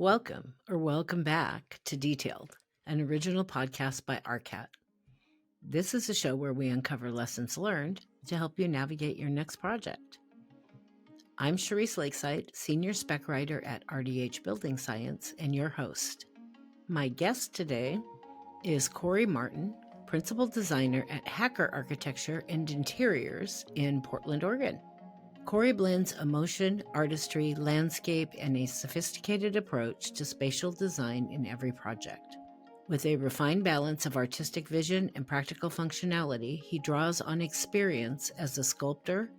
Welcome back to Detailed, an original podcast by RCAT. This is a show where we uncover lessons learned to help you navigate your next project. I'm Cherise Lakeside, Senior Spec Writer at RDH Building Science, and your host. My guest today is Corey Martin, Principal Designer at Hacker Architecture and Interiors in Portland, Oregon. Corey blends emotion, artistry, landscape, and a sophisticated approach to spatial design in every project. With a refined balance of artistic vision and practical functionality, he draws on experience as a sculptor,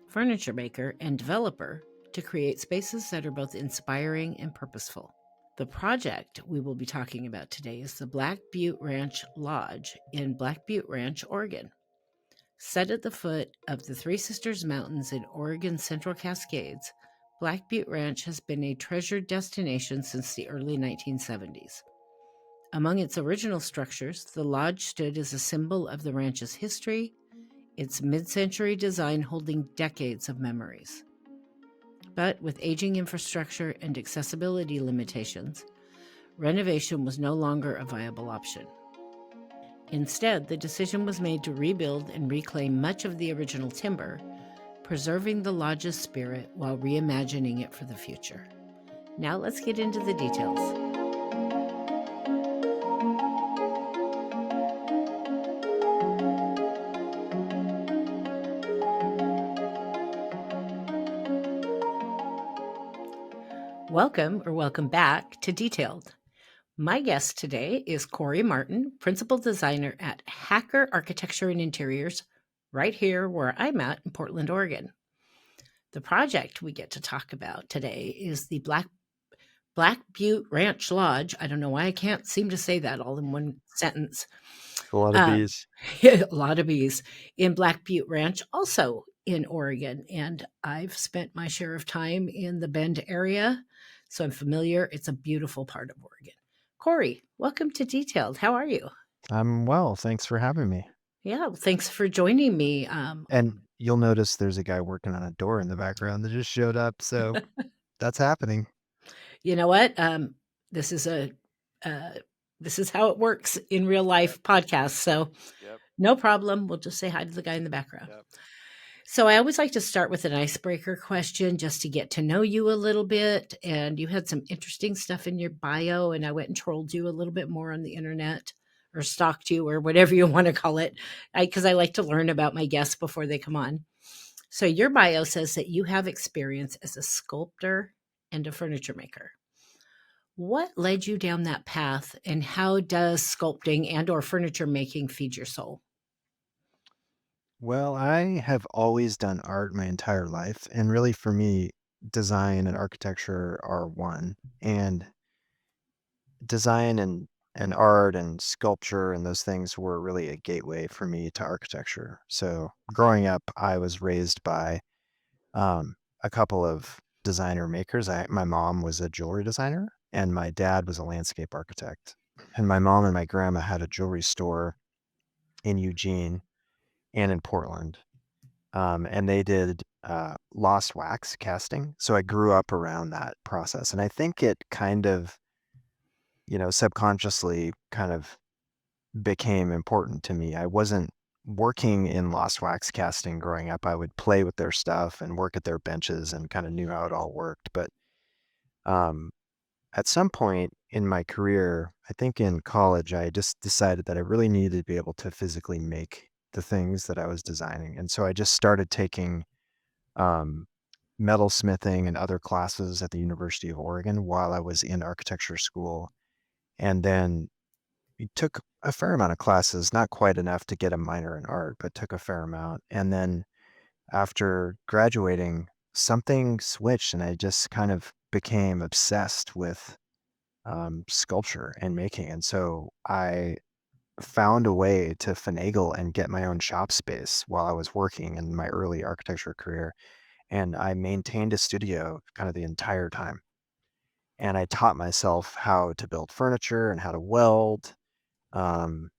furniture maker, and developer to create spaces that are both inspiring and purposeful. The project we will be talking about today is the Black Butte Ranch Lodge in Black Butte Ranch, Oregon. Set at the foot of the Three Sisters Mountains in Oregon's Central Cascades, Black Butte Ranch has been a treasured destination since the early 1970s. Among its original structures, the lodge stood as a symbol of the ranch's history, its mid-century design holding decades of memories. But with aging infrastructure and accessibility limitations, renovation was no longer a viable option. Instead, the decision was made to rebuild and reclaim much of the original timber, preserving the lodge's spirit while reimagining it for the future. Now let's get into the details. Welcome back to Detailed. My guest today is Corey Martin, Principal Designer at Hacker Architecture and Interiors, right here where I'm at in Portland, Oregon. The project we get to talk about today is the Black Butte Ranch Lodge. I don't know why I can't seem to say that all in one sentence. A lot of bees. A lot of bees in Black Butte Ranch, also in Oregon. And I've spent my share of time in the Bend area, so I'm familiar. It's a beautiful part of Oregon. Corey, welcome to Detailed. How are you? I'm well. Thanks for having me. Yeah, well, thanks for joining me. And you'll notice there's a guy working on a door in the background that just showed up. So that's happening. You know what? This is how it works in real life podcasts. So no problem. We'll just say hi to the guy in the background. Yep. So I always like to start with an icebreaker question just to get to know you a little bit. And you had some interesting stuff in your bio, and I went and trolled you a little bit more on the internet, or stalked you, or whatever you want to call it, because I like to learn about my guests before they come on. So your bio says that you have experience as a sculptor and a furniture maker. What led you down that path, and how does sculpting and or furniture making feed your soul? Well, I have always done art my entire life. And really, for me, design and architecture are one. And design and art and sculpture and those things were really a gateway for me to architecture. So growing up, I was raised by a couple of designer makers. My mom was a jewelry designer, and my dad was a landscape architect. And my mom and my grandma had a jewelry store in Eugene and in Portland. And they did lost wax casting. So I grew up around that process. And I think it kind of, subconsciously kind of became important to me. I wasn't working in lost wax casting growing up. I would play with their stuff and work at their benches and kind of knew how it all worked. But um, at some point in my career, I think in college, I just decided that I really needed to be able to physically make the things that I was designing. And so I just started taking um, metal smithing and other classes at the University of Oregon while I was in architecture school. And then we took a fair amount of classes, not quite enough to get a minor in art, but took a fair amount. And then after graduating, something switched and I just kind of became obsessed with sculpture and making. And so I found a way to finagle and get my own shop space while I was working in my early architecture career. And I maintained a studio kind of the entire time. And I taught myself how to build furniture and how to weld, um,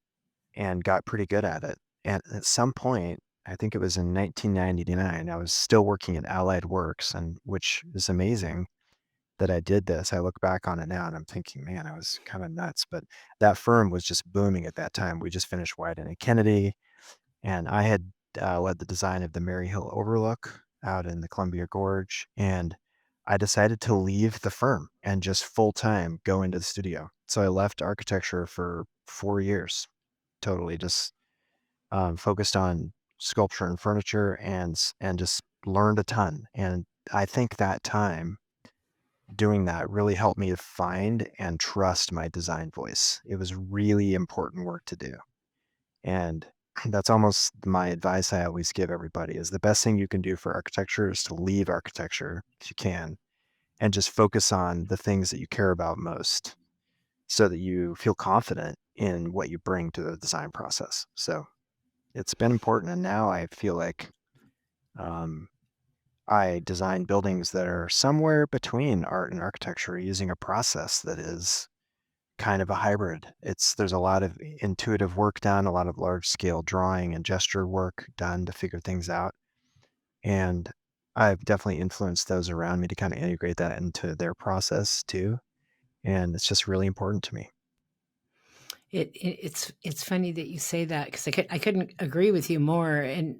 and got pretty good at it. And at some point, I think it was in 1999, I was still working at Allied Works, and which is amazing. that I did this. I look back on it now and I'm thinking, man, I was kind of nuts. But that firm was just booming at that time. We just finished White and Kennedy, and I had led the design of the Mary Hill Overlook out in the Columbia Gorge. And I decided to leave the firm and just full time go into the studio. So I left architecture for 4 years, totally just focused on sculpture and furniture and just learned a ton. And I think that time doing that really helped me to find and trust my design voice. It was really important work to do. And that's almost my advice I always give everybody is the best thing you can do for architecture is to leave architecture if you can and just focus on the things that you care about most so that you feel confident in what you bring to the design process. So it's been important. And now I feel like um, I design buildings that are somewhere between art and architecture using a process that is kind of a hybrid. There's a lot of intuitive work done, a lot of large scale drawing and gesture work done to figure things out. And I've definitely influenced those around me to kind of integrate that into their process too. And it's just really important to me. It's funny that you say that because I couldn't agree with you more. And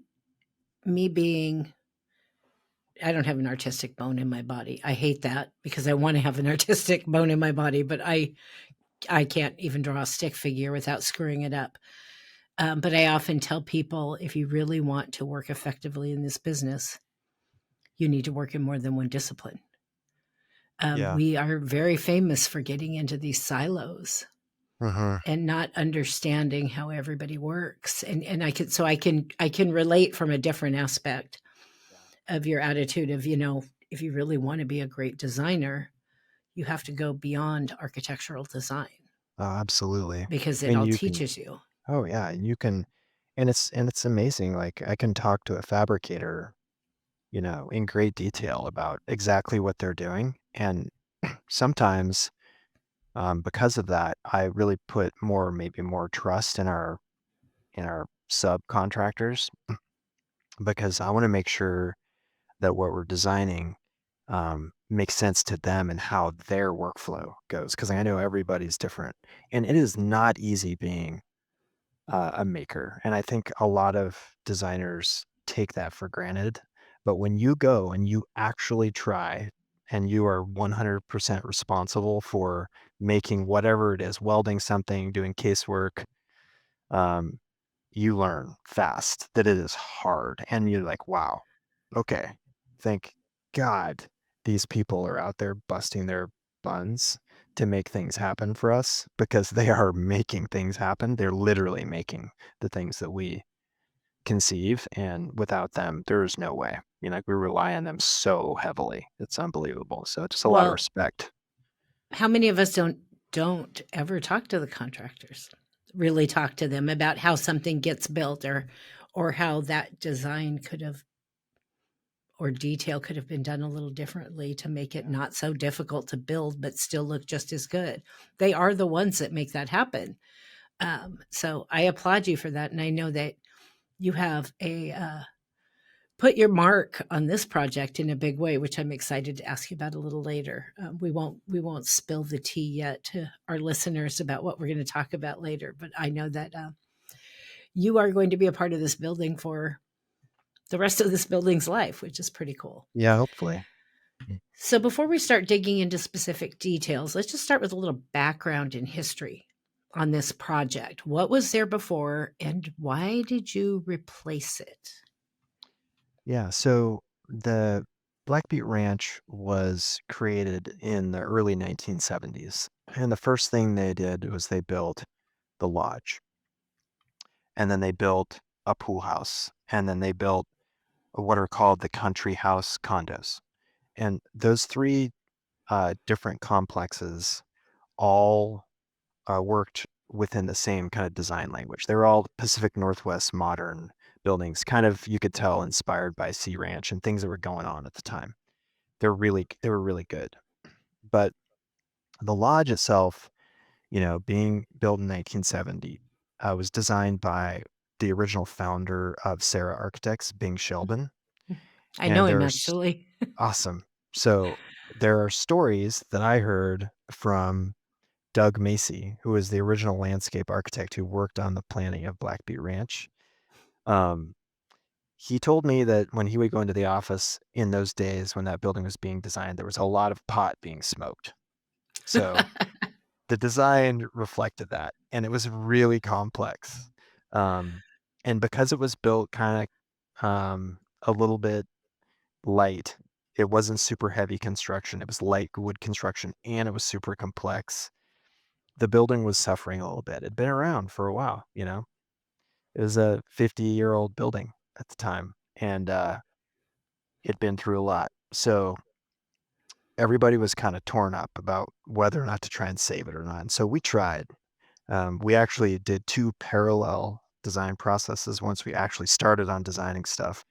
me being, I don't have an artistic bone in my body. I hate that because I want to have an artistic bone in my body, but I can't even draw a stick figure without screwing it up. But I often tell people if you really want to work effectively in this business, you need to work in more than one discipline. Yeah. We are very famous for getting into these silos Hmm. and not understanding how everybody works. And I can relate from a different aspect of your attitude of, if you really want to be a great designer, you have to go beyond architectural design Oh, absolutely. I because it mean, all you can, teaches you. oh yeah, you can, and it's amazing. Like I can talk to a fabricator, in great detail about exactly what they're doing. And sometimes, because of that, I really put maybe more trust in our subcontractors because I want to make sure that what we're designing makes sense to them and how their workflow goes. Because I know everybody's different, and it is not easy being a maker. And I think a lot of designers take that for granted. But when you go and you actually try and you are 100% responsible for making whatever it is, welding something, doing casework, um, you learn fast that it is hard. And you're like, wow, okay, thank God these people are out there busting their buns to make things happen for us because they are making things happen. They're literally making the things that we conceive. And without them, there is no way. Like we rely on them so heavily. It's unbelievable. So just a lot of Well, respect. how many of us don't ever talk to the contractors? Really talk to them about how something gets built or how that design could have or detail could have been done a little differently to make it Yeah. not so difficult to build but still look just as good. They are the ones that make that happen. So I applaud you for that, and I know that you have a put your mark on this project in a big way, which I'm excited to ask you about a little later. We won't spill the tea yet to our listeners about what we're going to talk about later, but I know that you are going to be a part of this building for the rest of this building's life, which is pretty cool. Yeah, hopefully. So before we start digging into specific details, let's just start with a little background and history on this project. What was there before and why did you replace it? Yeah, so the Black Butte Ranch was created in the early 1970s. And the first thing they did was they built the lodge. And then they built a pool house. And then they built what are called the country house condos. And those three different complexes all worked within the same kind of design language. They were all Pacific Northwest modern buildings, kind of you could tell inspired by Sea Ranch and things that were going on at the time. They were really good. But the lodge itself, being built in 1970, was designed by the original founder of Sarah Architects, Bing Sheldon, I know and him there's actually. awesome. So There are stories that I heard from Doug Macy, who was the original landscape architect who worked on the planning of Black Butte Ranch. Um, he told me that when he would go into the office in those days when that building was being designed, there was a lot of pot being smoked. So the design reflected that, and it was really complex. Um, and because it was built kind of a little bit light, it wasn't super heavy construction. It was light wood construction, and it was super complex. The building was suffering a little bit. It'd been around for a while, you know. It was a 50-year-old building at the time, and it'd been through a lot. So everybody was kind of torn up about whether or not to try and save it or not. And so we tried. We actually did two parallel design processes once we actually started on designing stuff.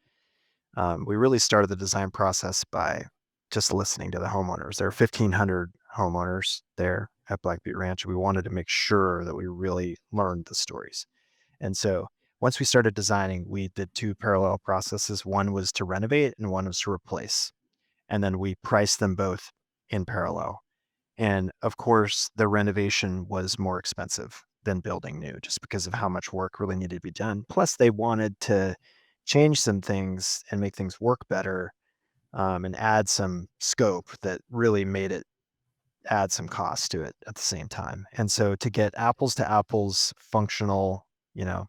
We really started the design process by just listening to the homeowners. There are 1,500 homeowners there at Black Butte Ranch. We wanted to make sure that we really learned the stories. And so once we started designing, we did two parallel processes. One was to renovate and one was to replace. And then we priced them both in parallel. And of course, the renovation was more expensive than building new just because of how much work really needed to be done. Plus, they wanted to change some things and make things work better, and add some scope that really made it add some cost to it at the same time. And so to get apples to apples functional, you know,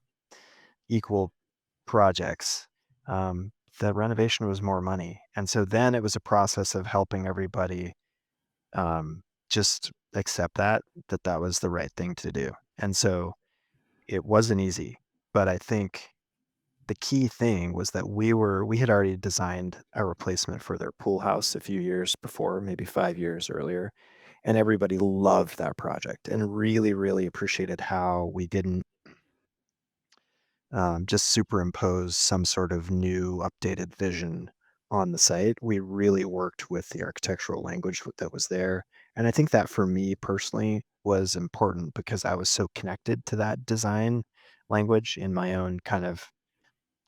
equal projects, the renovation was more money. And so then it was a process of helping everybody just accept that that was the right thing to do. And so it wasn't easy, but I think the key thing was that we had already designed a replacement for their pool house a few years before, maybe 5 years earlier, and everybody loved that project and really, really appreciated how we didn't just superimpose some sort of new updated vision on the site. We really worked with the architectural language that was there. And I think that for me personally was important because I was so connected to that design language in my own kind of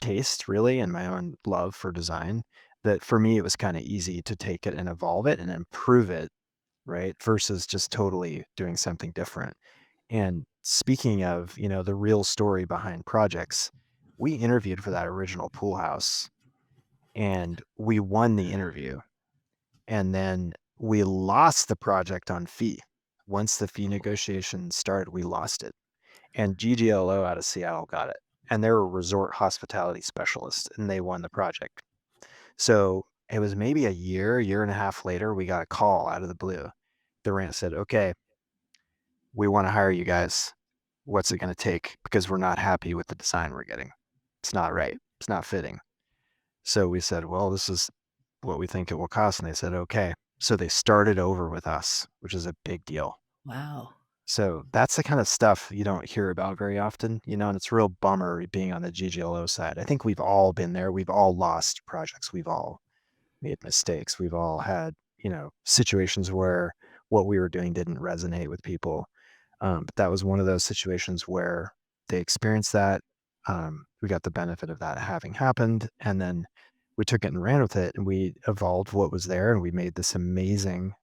taste, really, and my own love for design, that for me it was kind of easy to take it and evolve it and improve it, right? Versus just totally doing something different. And speaking of, the real story behind projects, we interviewed for that original pool house and we won the interview. And then we lost the project on fee. Once the fee negotiations started, we lost it. And GGLO out of Seattle got it. And they're a resort hospitality specialist and they won the project. So it was maybe a year and a half later, we got a call out of the blue. The ranch said, okay, we want to hire you guys. What's it going to take? Because we're not happy with the design we're getting. It's not right. It's not fitting. So we said, well, this is what we think it will cost. And they said, okay. So they started over with us, which is a big deal. Wow. So that's the kind of stuff you don't hear about very often, and it's a real bummer being on the GGLO side. I think we've all been there. We've all lost projects. We've all made mistakes. We've all had, situations where what we were doing didn't resonate with people. But that was one of those situations where they experienced that. We got the benefit of that having happened. And then we took it and ran with it and we evolved what was there and we made this amazing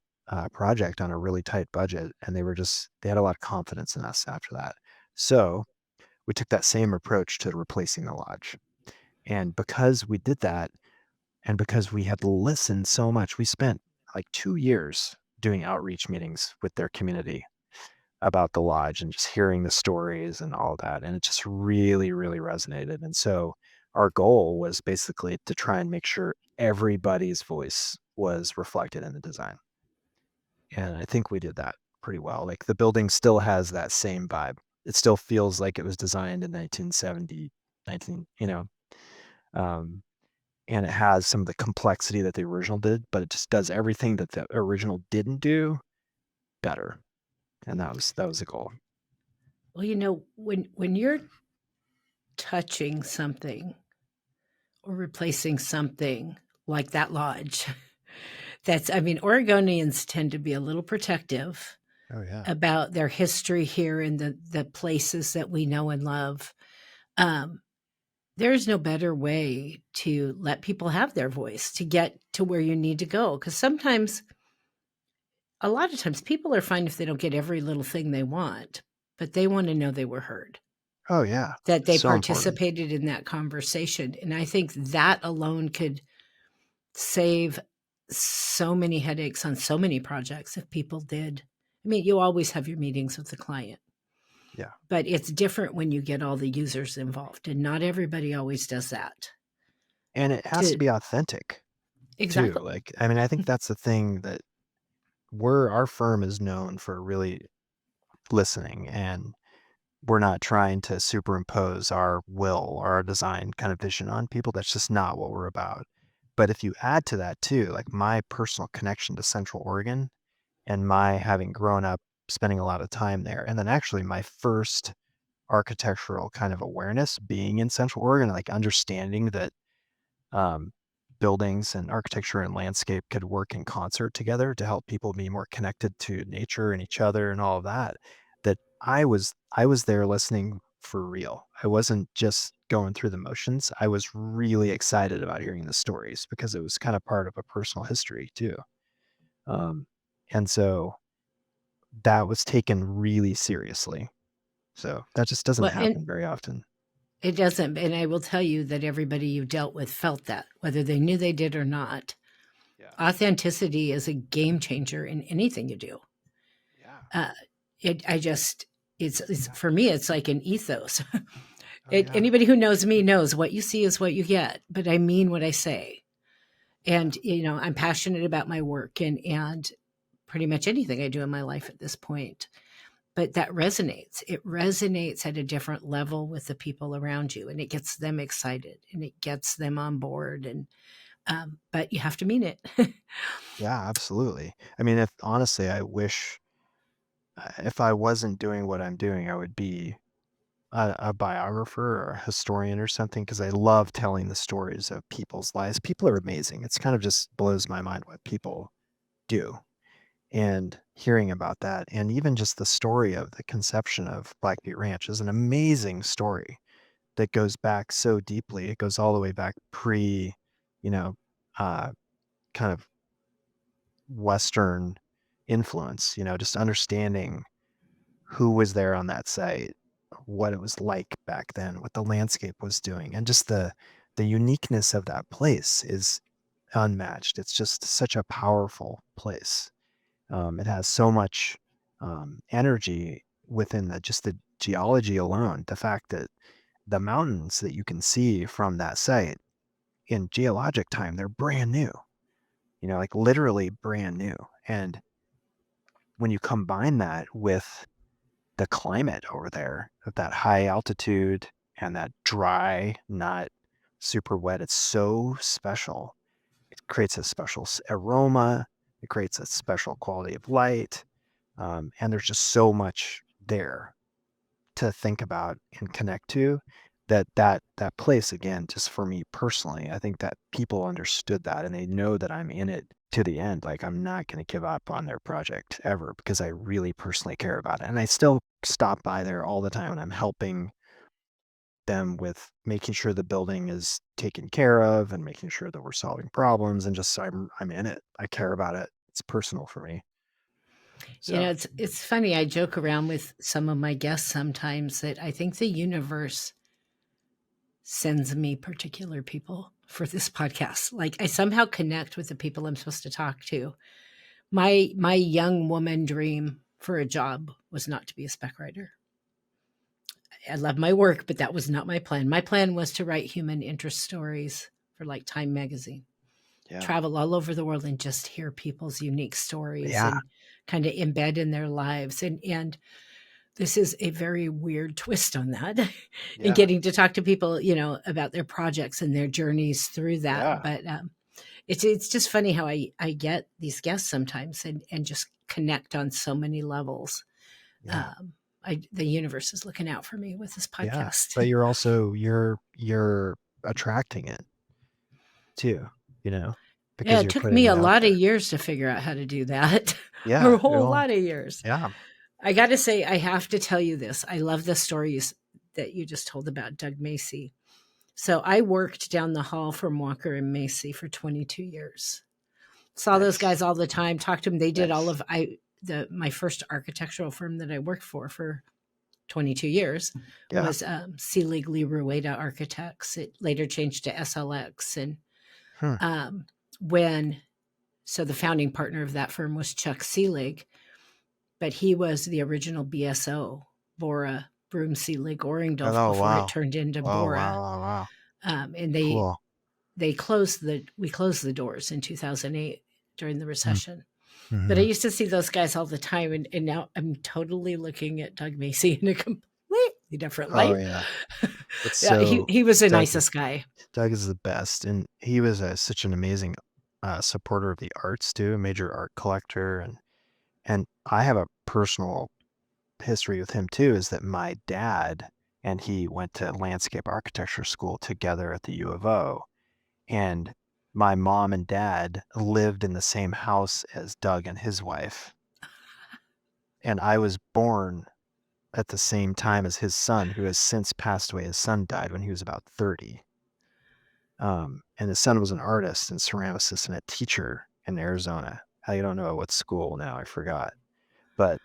project on a really tight budget. And they had a lot of confidence in us after that. So we took that same approach to replacing the lodge. And because we did that, and because we had listened so much, we spent like 2 years doing outreach meetings with their community about the lodge and just hearing the stories and all that. And it just really, really resonated. And so our goal was basically to try and make sure everybody's voice was reflected in the design. And I think we did that pretty well. Like the building still has that same vibe. It still feels like it was designed in 1970, 19, um, and it has some of the complexity that the original did, but it just does everything that the original didn't do better. And that was the goal. Well, when you're touching something or replacing something like that lodge, Oregonians tend to be a little protective Oh yeah. about their history here and the places that we know and love. Um, there's no better way to let people have their voice to get to where you need to go. Because sometimes a lot of times people are fine if they don't get every little thing they want, but they want to know they were heard, Oh yeah. that they So important. participated in that conversation. And I think that alone could save so many headaches on so many projects if people did. I mean, you always have your meetings with the client, Yeah. but it's different when you get all the users involved, and not everybody always does that. And it has to To be authentic too. exactly. Like, I mean, I think that's the thing that our firm is known for really listening, and we're not trying to superimpose our will or our design kind of vision on people. That's just not what we're about. But if you add to that too, like my personal connection to Central Oregon and my having grown up spending a lot of time there, and then actually my first architectural kind of awareness being in Central Oregon, like understanding that um, buildings and architecture and landscape could work in concert together to help people be more connected to nature and each other and all of that, that I was there listening for real. I wasn't just going through the motions. I was really excited about hearing the stories because it was kind of part of a personal history too. Um, and so that was taken really seriously. So that just doesn't Well, and happen very often. it doesn't. And I will tell you that everybody you dealt with felt that, whether they knew they did or not. Yeah. Authenticity is a game changer in anything you do. Yeah. Uh, I just, it's Yeah. for me, it's like an ethos. Oh yeah. Anybody who knows me knows what you see is what you get, but I mean what I say. Yeah. And, you know, I'm passionate about my work and pretty much anything I do in my life at this point. But that resonates. It resonates at a different level with the people around you, and it gets them excited and it gets them on board. And but you have to mean it. Yeah, absolutely. I mean, if honestly, I wish if I wasn't doing what I'm doing, I would be a biographer or a historian or something because I love telling the stories of people's lives. People are amazing. It's kind of just blows my mind what people do and hearing about that. And even just the story of the conception of Black Butte Ranch is an amazing story that goes back so deeply. It goes all the way back pre, you know, uh, kind of Western influence, just understanding who was there on that site, what it was like back then, what the landscape was doing, and just the uniqueness of that place is unmatched. It's just such a powerful place. It has so much energy within just the geology alone. The fact that the mountains that you can see from that site in geologic time, they're brand new, like literally brand new. And when you combine that with the climate over there of that high altitude and that dry, not super wet, it's so special. It creates a special aroma. It creates a special quality of light. And there's just so much there to think about and connect to that place again, just for me personally, I think that people understood that and they know that I'm in it to the end. Like I'm not going to give up on their project ever because I really personally care about it. And I still stop by there all the time and I'm helping them with making sure the building is taken care of and making sure that we're solving problems and just I'm in it. I care about it. It's personal for me. You know, So, it's funny. I joke around with some of my guests sometimes that I think the universe sends me particular people for this podcast. Like I somehow connect with the people I'm supposed to talk to. My young woman dream for a job was not to be a spec writer. I love my work, but that was not my plan. My plan was to write human interest stories for like Time magazine, yeah. travel all over the world and just hear people's unique stories Yeah. and kind of embed in their lives. And this is a very weird twist on that in Yeah. getting to talk to people, you know, about their projects and their journeys through that. Yeah. But it's just funny how I get these guests sometimes and just connect on so many levels. Yeah. Um, the universe is looking out for me with this Yeah, podcast. but you're also you're attracting it too, you know, Yeah, because it you're took putting me it a out lot of there. years to figure out how to do that. A Yeah, whole it'll lot of years. yeah, I got to say, I have to tell you this. I love the stories that you just told about Doug Macy. So I worked down the hall from Walker and Macy for 22 years. Saw those Nice. guys all the time, talked to them. They did all Nice. of my first architectural firm that I worked for 22 years Yeah. was Seelig Lee Rueda Architects. It later changed to SLX. And Hmm. um, when, so the founding partner of that firm was Chuck Seelig, but he was the original BSO, Bora, Broom Seelig, Oringdorf, Oh, before it wow. turned into Oh, Bora. wow, wow, wow. And Cool. we closed the doors in 2008 during the recession. But I Mm-hmm. used to see those guys all the time, and now I'm totally looking at Doug Macy in a completely different Oh, light. yeah. It's Yeah, so he was the Doug nicest guy. Doug is the best, and he was such an amazing supporter of the arts too, a major art collector, and I have a personal history with him too. Is that my dad and he went to landscape architecture school together at the U of O, and my mom and dad lived in the same house as Doug and his wife, and I was born at the same time as his son, who has since passed away. His son died when he was about 30. And his son was an artist and ceramicist and a teacher in Arizona. I don't know what school now, I forgot. But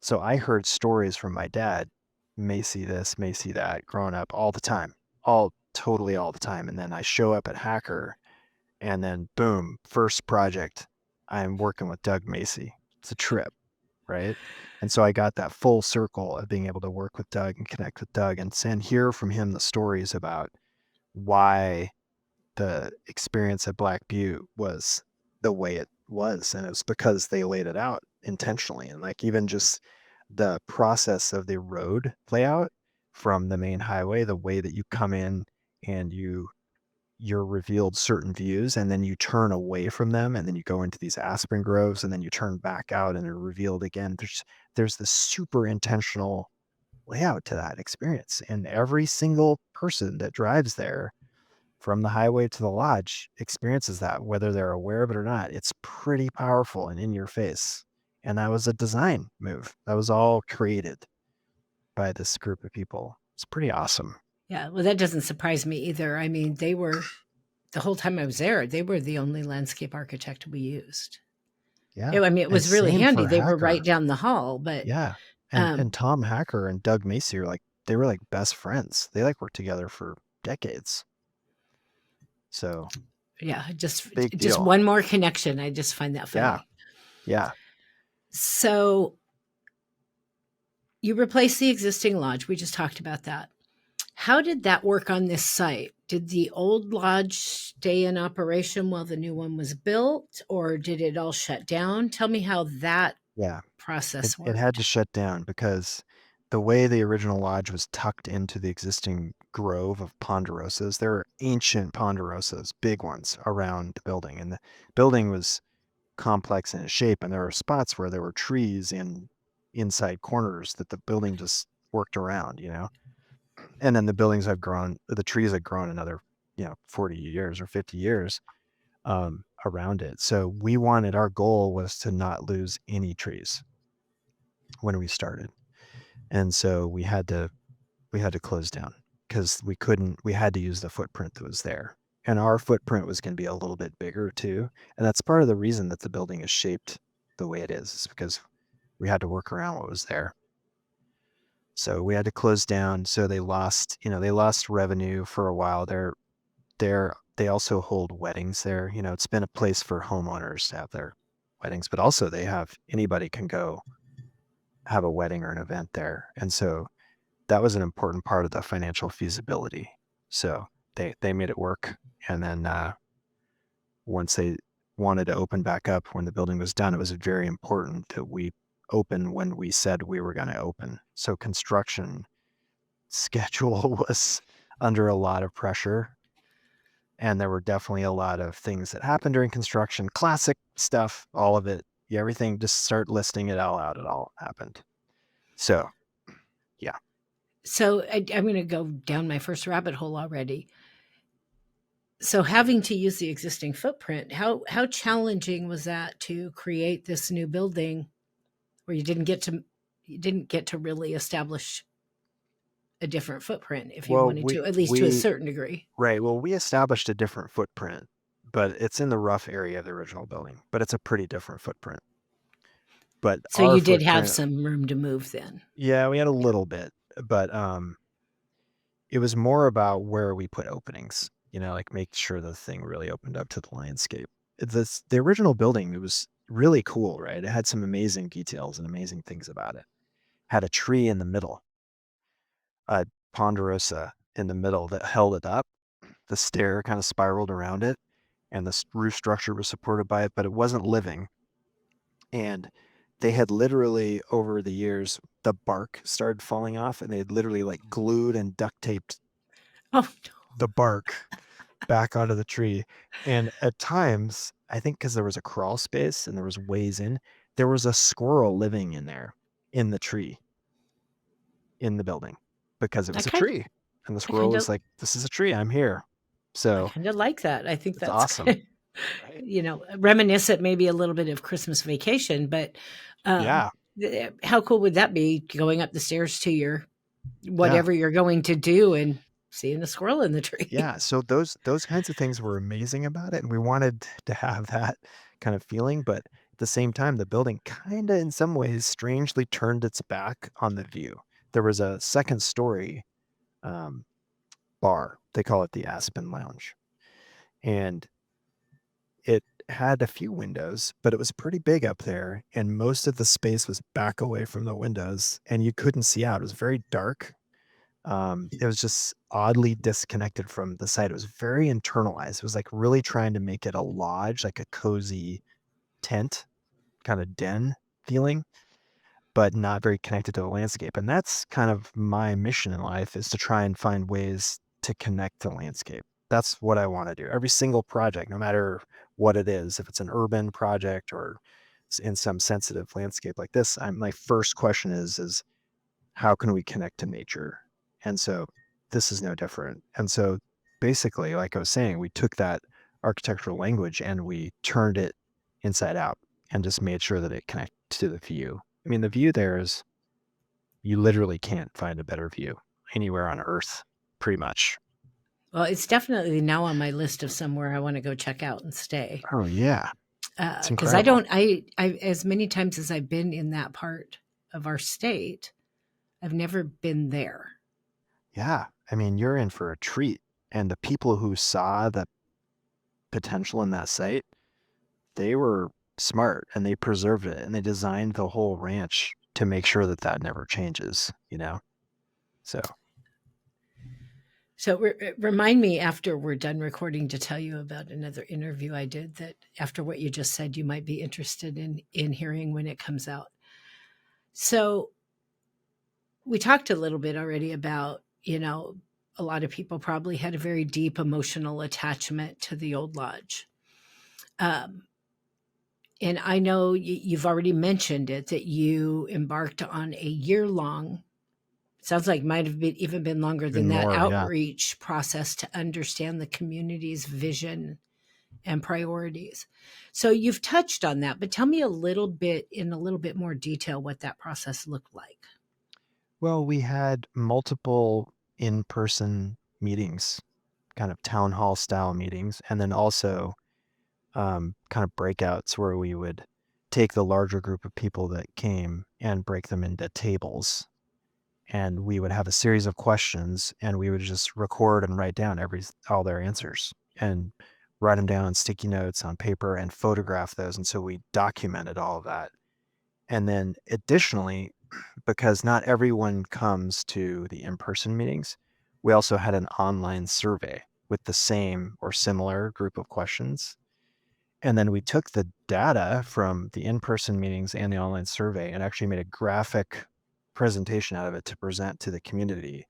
so I heard stories from my dad, Macy this, Macy that, growing up all the time, totally all the time. And then I show up at Hacker, and then boom, first project, I'm working with Doug Macy. It's a trip, right? And so I got that full circle of being able to work with Doug and connect with Doug and hear from him the stories about why the experience at Black Butte was the way it was. And it was because they laid it out intentionally. And like even just the process of the road layout from the main highway, the way that you come in and you're revealed certain views and then you turn away from them and then you go into these aspen groves and then you turn back out and are revealed again. There's this super intentional layout to that experience. And every single person that drives there from the highway to the lodge experiences that, whether they're aware of it or not. It's pretty powerful and in your face. And that was a design move. That was all created by this group of people. It's pretty awesome. Yeah, well, that doesn't surprise me either. I mean, they were the whole time I was there, they were the only landscape architect we used. Yeah. I mean, it And was really same handy. for They were right Hacker. down the hall, but Yeah. And um, Tom Hacker and Doug Macy are like they were like best friends. They like worked together for decades. So yeah, big just deal. one more connection. I just find that Yeah. funny. Yeah. So you replaced the existing lodge. We just talked about that. How did that work on this site? Did the old lodge stay in operation while the new one was built, or did it all shut down? Tell me how that Yeah. It process it had to worked. shut down because the way the original lodge was tucked into the existing grove of ponderosas, there are ancient ponderosas, big ones around the building, and the building was complex in its shape, and there were spots where there were trees in inside corners that the building just worked around, you know. And then the trees had grown another, 40 years or 50 years around it. So our goal was to not lose any trees when we started. And so we had to close down because we had to use the footprint that was there. And our footprint was going to be a little bit bigger too. And that's part of the reason that the building is shaped the way it is because we had to work around what was there. So we had to close down. So they lost revenue for a while. They also hold weddings there. It's been a place for homeowners to have their weddings, but also anybody can go have a wedding or an event there. And so that was an important part of the financial feasibility. So they made it work. And then once they wanted to open back up when the building was done, it was very important that we open when we said we were going to open. So construction schedule was under a lot of pressure. And there were definitely a lot of things that happened during construction, classic stuff, all of it. Yeah, everything, just start listing it all out. It all happened. So, yeah. So I'm going to go down my first rabbit hole already. So having to use the existing footprint, how challenging was that to create this new building where you didn't get to really establish a different footprint if you Well, wanted we to, at least to a we certain degree. right. Well, we established a different footprint but it's in the rough area of the original building, but it's a pretty different footprint. But So our you did have footprint, some room to move then. yeah, we had a Yeah. little bit, but it was more about where we put openings, like make sure the thing really opened up to the landscape. The original building, it was really cool, right? It had some amazing details and amazing things about it. Had a tree in the middle, a ponderosa in the middle that held it up. The stair kind of spiraled around it, and the roof structure was supported by it, but it wasn't living. And they had literally, over the years, the bark started falling off, and they had literally like glued and duct taped Oh, no. the bark back onto the tree. And at times, I think because there was a crawl space and there was ways in, there was a squirrel living in there in the tree in the building because it I was a kind tree. And the I squirrel kind was of like, "This is a tree. I'm here." I So kind of like that. I think it's that's awesome, kind of, right? reminiscent maybe a little bit of Christmas Vacation, but Yeah. how cool would that be going up the stairs to your Yeah. whatever you're going to do and seeing a squirrel in the tree? Yeah, so those kinds of things were amazing about it, and we wanted to have that kind of feeling, but at the same time, the building kinda, in some ways, strangely turned its back on the view. There was a second story, um, bar. They call it the Aspen Lounge, and it had a few windows, but it was pretty big up there, and most of the space was back away from the windows, and you couldn't see out. It was very dark. It was just oddly disconnected from the site. It was very internalized. It was like really trying to make it a lodge, like a cozy tent, kind of den feeling, but not very connected to the landscape. And that's kind of my mission in life, is to try and find ways to connect to landscape. That's what I want to do. Every single project, no matter what it is, if it's an urban project or in some sensitive landscape like this, my first question is how can we connect to nature? And so this is no different. And so basically, like I was saying, we took that architectural language and we turned it inside out and just made sure that it connects to the view. I mean, the view there is, you literally can't find a better view anywhere on earth, pretty much. Well, it's definitely now on my list of somewhere I want to go check out and stay. Oh yeah, it's Because I incredible. don't, I as many times as I've been in that part of our state, I've never been there. Yeah. I mean, you're in for a treat. And the people who saw the potential in that site, they were smart and they preserved it and they designed the whole ranch to make sure that that never changes. So, So remind me after we're done recording to tell you about another interview I did that after what you just said you might be interested in hearing when it comes out. So we talked a little bit already about, a lot of people probably had a very deep emotional attachment to the old lodge. Um, and I know you've already mentioned it that you embarked on a year long, sounds like might have been even been longer than even that, more, yeah. outreach process to understand the community's vision and priorities. So you've touched on that, but tell me a little bit in a little bit more detail what that process looked like. Well, we had multiple in-person meetings, kind of town hall style meetings, and then also kind of breakouts where we would take the larger group of people that came and break them into tables, and we would have a series of questions and we would just record and write down all their answers and write them down on sticky notes on paper and photograph those. And so we documented all of that. And then additionally, because not everyone comes to the in-person meetings, we also had an online survey with the same or similar group of questions. And then we took the data from the in-person meetings and the online survey and actually made a graphic presentation out of it to present to the community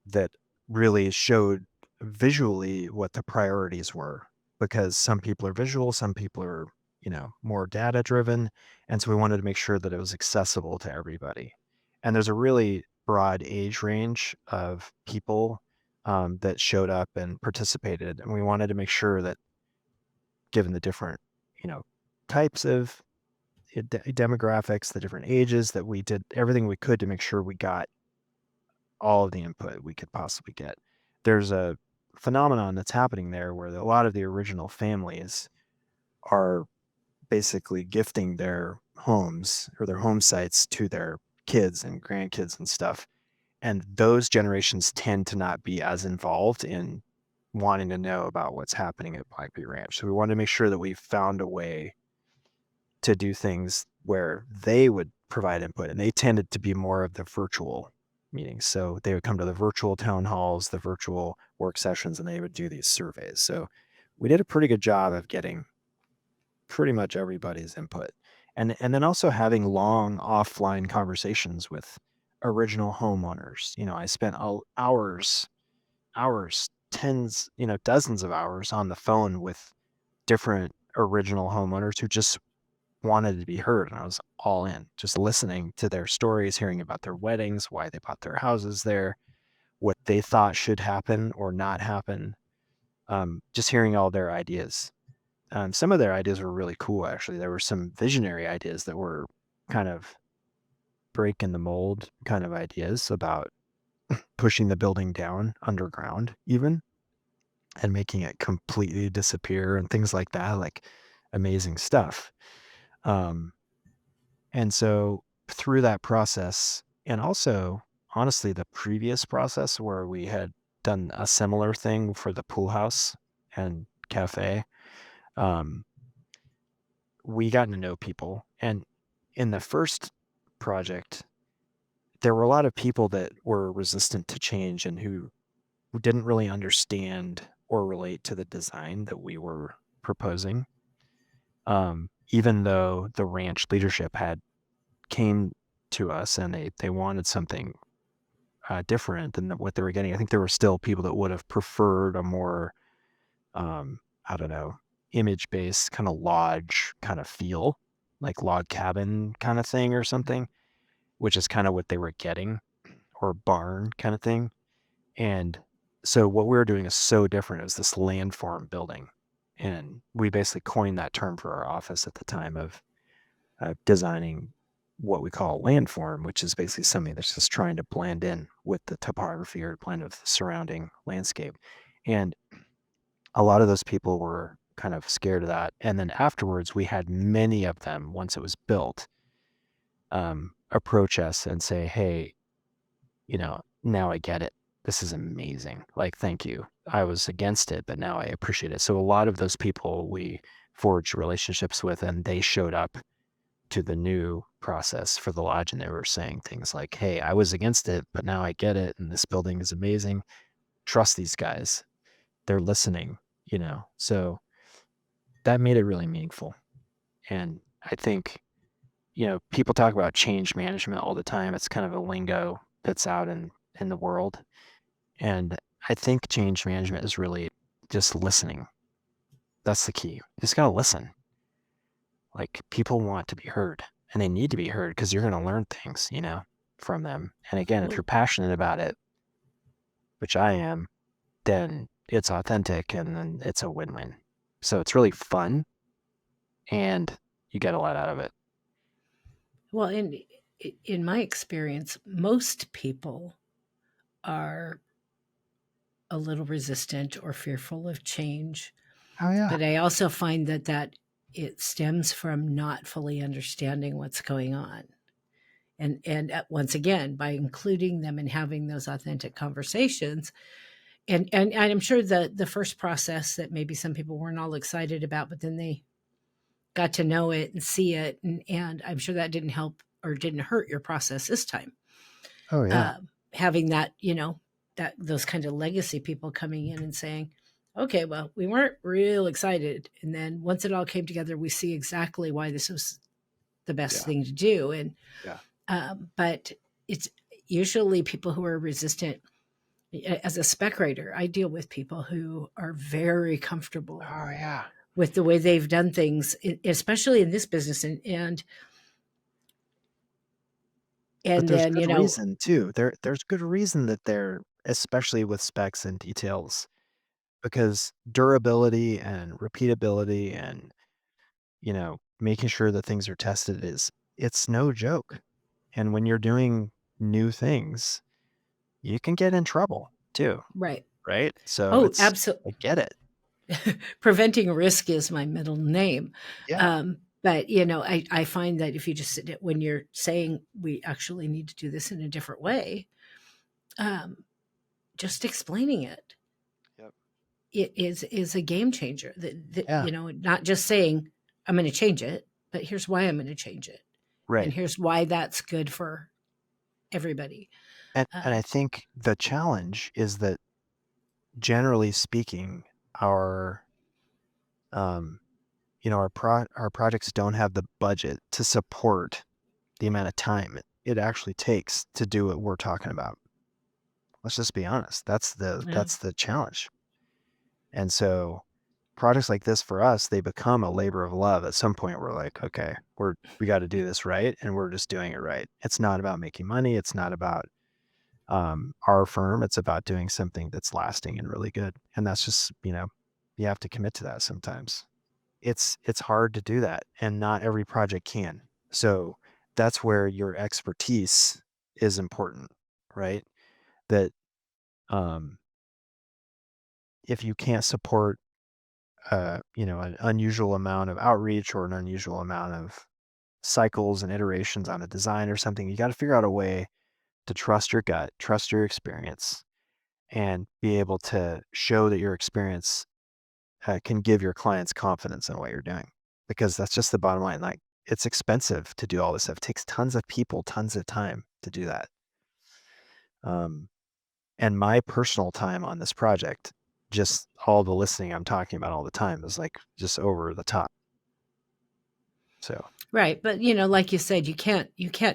that really showed visually what the priorities were, because some people are visual, some people are, more data driven. And so we wanted to make sure that it was accessible to everybody. And there's a really broad age range of people that showed up and participated. And we wanted to make sure that, given the different, you know, types of demographics, the different ages, that we did everything we could to make sure we got all of the input we could possibly get. There's a phenomenon that's happening there where a lot of the original families are basically gifting their homes or their home sites to their kids and grandkids and stuff. And those generations tend to not be as involved in wanting to know about what's happening at Black Butte Ranch. So we wanted to make sure that we found a way to do things where they would provide input, and they tended to be more of the virtual meetings. So they would come to the virtual town halls, the virtual work sessions, and they would do these surveys. So we did a pretty good job of getting pretty much everybody's input. And then also having long offline conversations with original homeowners. I spent hours, tens, dozens of hours on the phone with different original homeowners who just wanted to be heard. And I was all in, just listening to their stories, hearing about their weddings, why they bought their houses there, what they thought should happen or not happen. Just hearing all their ideas. Some of their ideas were really cool, actually. There were some visionary ideas that were kind of breaking the mold kind of ideas about pushing the building down underground, even, and making it completely disappear and things like that, like amazing stuff. Um, and so through that process, and also honestly, the previous process where we had done a similar thing for the pool house and cafe, um, we got to know people. And in the first project, there were a lot of people that were resistant to change and who didn't really understand or relate to the design that we were proposing. Even though the ranch leadership had came to us and they wanted something different than what they were getting. I think there were still people that would have preferred a more, I don't know, image based kind of lodge kind of feel, like log cabin kind of thing or something, which is kind of what they were getting, or barn kind of thing. And so what we were doing is so different. It was this landform building. And we basically coined that term for our office at the time of designing what we call landform, which is basically something that's just trying to blend in with the topography or blend with the surrounding landscape. And a lot of those people were kind of scared of that. And then afterwards, we had many of them, once it was built, approach us and say, hey, now I get it. This is amazing. Like, thank you. I was against it, but now I appreciate it. So a lot of those people we forged relationships with, and they showed up to the new process for the lodge, and they were saying things like, hey, I was against it, but now I get it. And this building is amazing. Trust these guys. They're listening, So that made it really meaningful. And I think, people talk about change management all the time. It's kind of a lingo that's out in the world. And I think change management is really just listening. That's the key. You just got to listen. Like, people want to be heard, and they need to be heard because you're going to learn things, from them. And again, if Well, you're passionate about it, which I am, then it's authentic and then it's a win-win. So it's really fun and you get a lot out of it. well, in my experience, most people are a little resistant or fearful of change. Oh yeah. But I also find that it stems from not fully understanding what's going on. And once again, by including them and having those authentic conversations, and I'm sure the first process that maybe some people weren't all excited about, but then they got to know it and see it, and I'm sure that didn't help or didn't hurt your process this time. Oh yeah. Having that, that those kind of legacy people coming in and saying, okay, well, we weren't real excited, and then once it all came together, we see exactly why this was the best Yeah. thing to do. And Yeah. but it's usually people who are resistant. As a spec writer, I deal with people who are very comfortable Oh yeah. with the way they've done things, especially in this business, and But and there's then good reason too. There's good reason that they're, especially with specs and details, because durability and repeatability and, making sure that things are tested it's no joke. And when you're doing new things, you can get in trouble too. right. right? So Oh, it's, absolutely. I get it. Preventing risk is my middle name. Yeah, But I find that if you just sit it when you're saying we actually need to do this in a different way, um, just explaining yep, it is a game changer. That yeah, not just saying I'm going to change it, but here's why I'm going to change it, and right. here's why that's good for everybody. And I Um, think the challenge is that generally speaking, our um, our projects don't have the budget to support the amount of time it actually takes to do what we're talking about. Let's just be honest. yeah. That's the challenge. And so projects like this for us, they become a labor of love. At some point we're like, okay, we got to do this right, and we're just doing it right. It's not about making money, it's not about our firm, it's about doing something that's lasting and really good. And that's just, you have to commit to that sometimes. It's hard to do that, and not every project can. So that's where your expertise is important, right? That um, if you can't support, an unusual amount of outreach or an unusual amount of cycles and iterations on a design or something, you got to figure out a way to trust your gut, trust your experience, and be able to show that your experience can give your clients confidence in what you're doing, because that's just the bottom line. Like, it's expensive to do all this stuff. It takes tons of people, tons of time to do that. Um, and my personal time on this project, just all the listening I'm talking about all the time, is like just over the top. So, Right, but like you said, you can't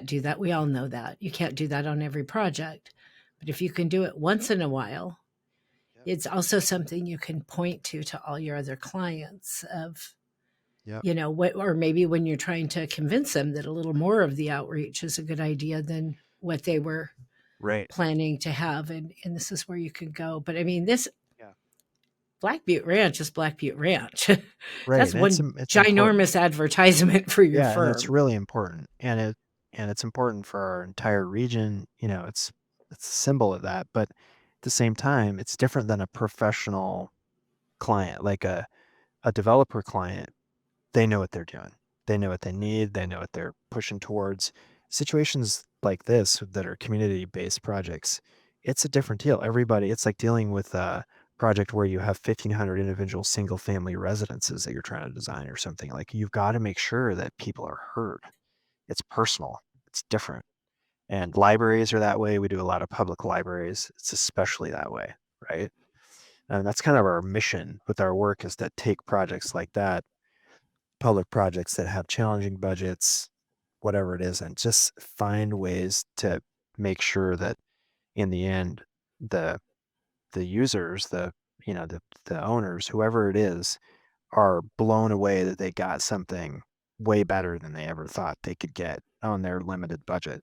do that. We all know that. You can't do that on every project. But if you can do it once in a while, yep, it's also something you can point to all your other clients of, yep, what, or maybe when you're trying to convince them that a little more of the outreach is a good idea than what they were right, planning to have, and this is where you can go. But I mean, this yeah, Black Butte Ranch is Black Butte Ranch. right. That's And one it's important. ginormous advertisement for your Yeah, and it's firm. really important, and it's important for our entire region. It's a symbol of that, but at the same time, it's different than a professional client, like a developer client. They know what they're doing. They know what they need. They know what they're pushing towards. Situations like this that are community-based projects, it's a different deal. It's like dealing with a project where you have 1,500 individual single-family residences that you're trying to design or something. Like, you've got to make sure that people are heard. It's personal. It's different. And libraries are that way. We do a lot of public libraries. It's especially that way, right? And that's kind of our mission with our work, is to take projects like that, public projects that have challenging budgets, whatever it is, and just find ways to make sure that in the end, the the users, the owners, whoever it is, are blown away that they got something way better than they ever thought they could get on their limited budget.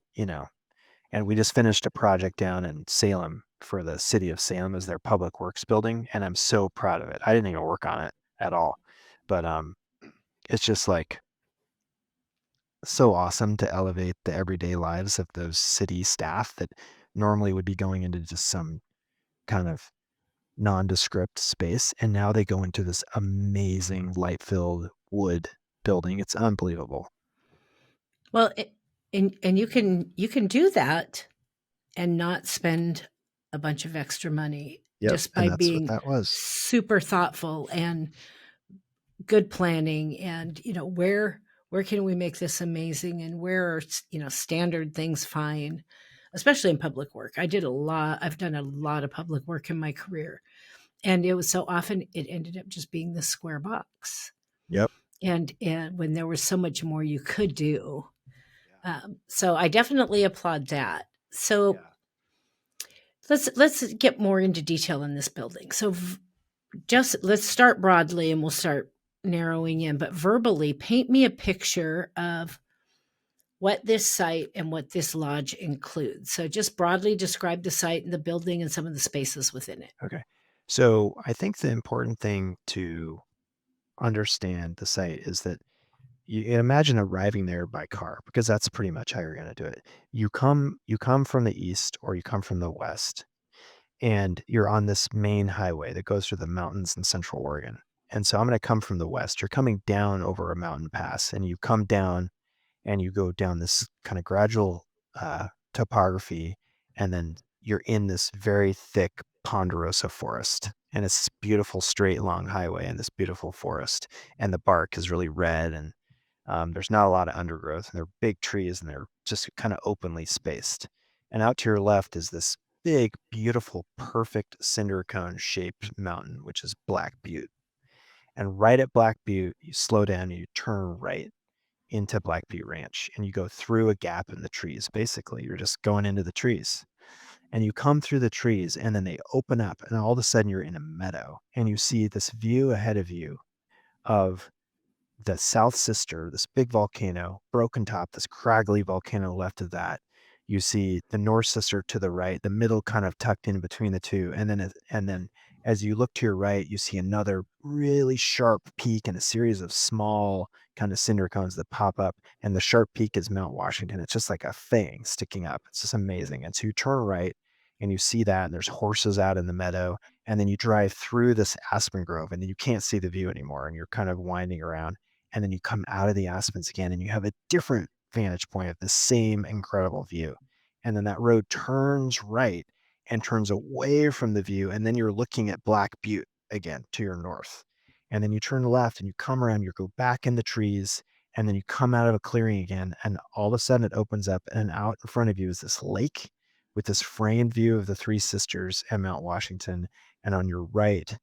And we just finished a project down in Salem for the city of Salem as their public works building, and I'm so proud of it. I didn't even work on it at all, but it's just like so awesome to elevate the everyday lives of those city staff that normally would be going into just some kind of nondescript space, and now they go into this amazing light-filled wood building. It's unbelievable. Well, and you can do that and not spend a bunch of extra money Yep, just and by that's what being that was. super thoughtful and good planning, and where can we make this amazing, and where are standard things fine, especially in public work. I've done a lot of public work in my career, and it was so often it ended up just being the square box, Yep. and when there was so much more you could do. Yeah. So I definitely applaud that. So Yeah. let's get more into detail in this building. So just let's start broadly and we'll start narrowing in, but verbally paint me a picture of what this site and what this lodge includes. So just broadly describe the site and the building and some of the spaces within it. Okay. So I think the important thing to understand the site is that you imagine arriving there by car, because that's pretty much how you're going to do it. You come from the east or you come from the west, and you're on this main highway that goes through the mountains in Central Oregon. And so I'm going to come from the west. You're coming down over a mountain pass, and you come down and you go down this kind of gradual topography, and then you're in this very thick ponderosa forest. And it's this beautiful straight long highway in this beautiful forest. And the bark is really red, and there's not a lot of undergrowth. And they're big trees, and they're just kind of openly spaced. And out to your left is this big, beautiful, perfect cinder cone shaped mountain, which is Black Butte. And right at Black Butte, you slow down and you turn right into Black Butte Ranch, and you go through a gap in the trees. Basically, you're just going into the trees, and you come through the trees, and then they open up, and all of a sudden you're in a meadow, and you see this view ahead of you of the South Sister, this big volcano, Broken Top, this craggly volcano left of that. You see the North Sister to the right, the middle kind of tucked in between the two, and then as you look to your right, you see another really sharp peak and a series of small kind of cinder cones that pop up, and the sharp peak is Mount Washington. It's just like a fang sticking up. It's just amazing. And so you turn right and you see that, and there's horses out in the meadow, and then you drive through this aspen grove, and then you can't see the view anymore, and you're kind of winding around, and then you come out of the aspens again and you have a different vantage point of the same incredible view. And then that road turns right and turns away from the view, and then you're looking at Black Butte again to your north. And then you turn left and you come around, you go back in the trees, and then you come out of a clearing again, and all of a sudden it opens up, and out in front of you is this lake with this framed view of the Three Sisters and Mount Washington. And on your right,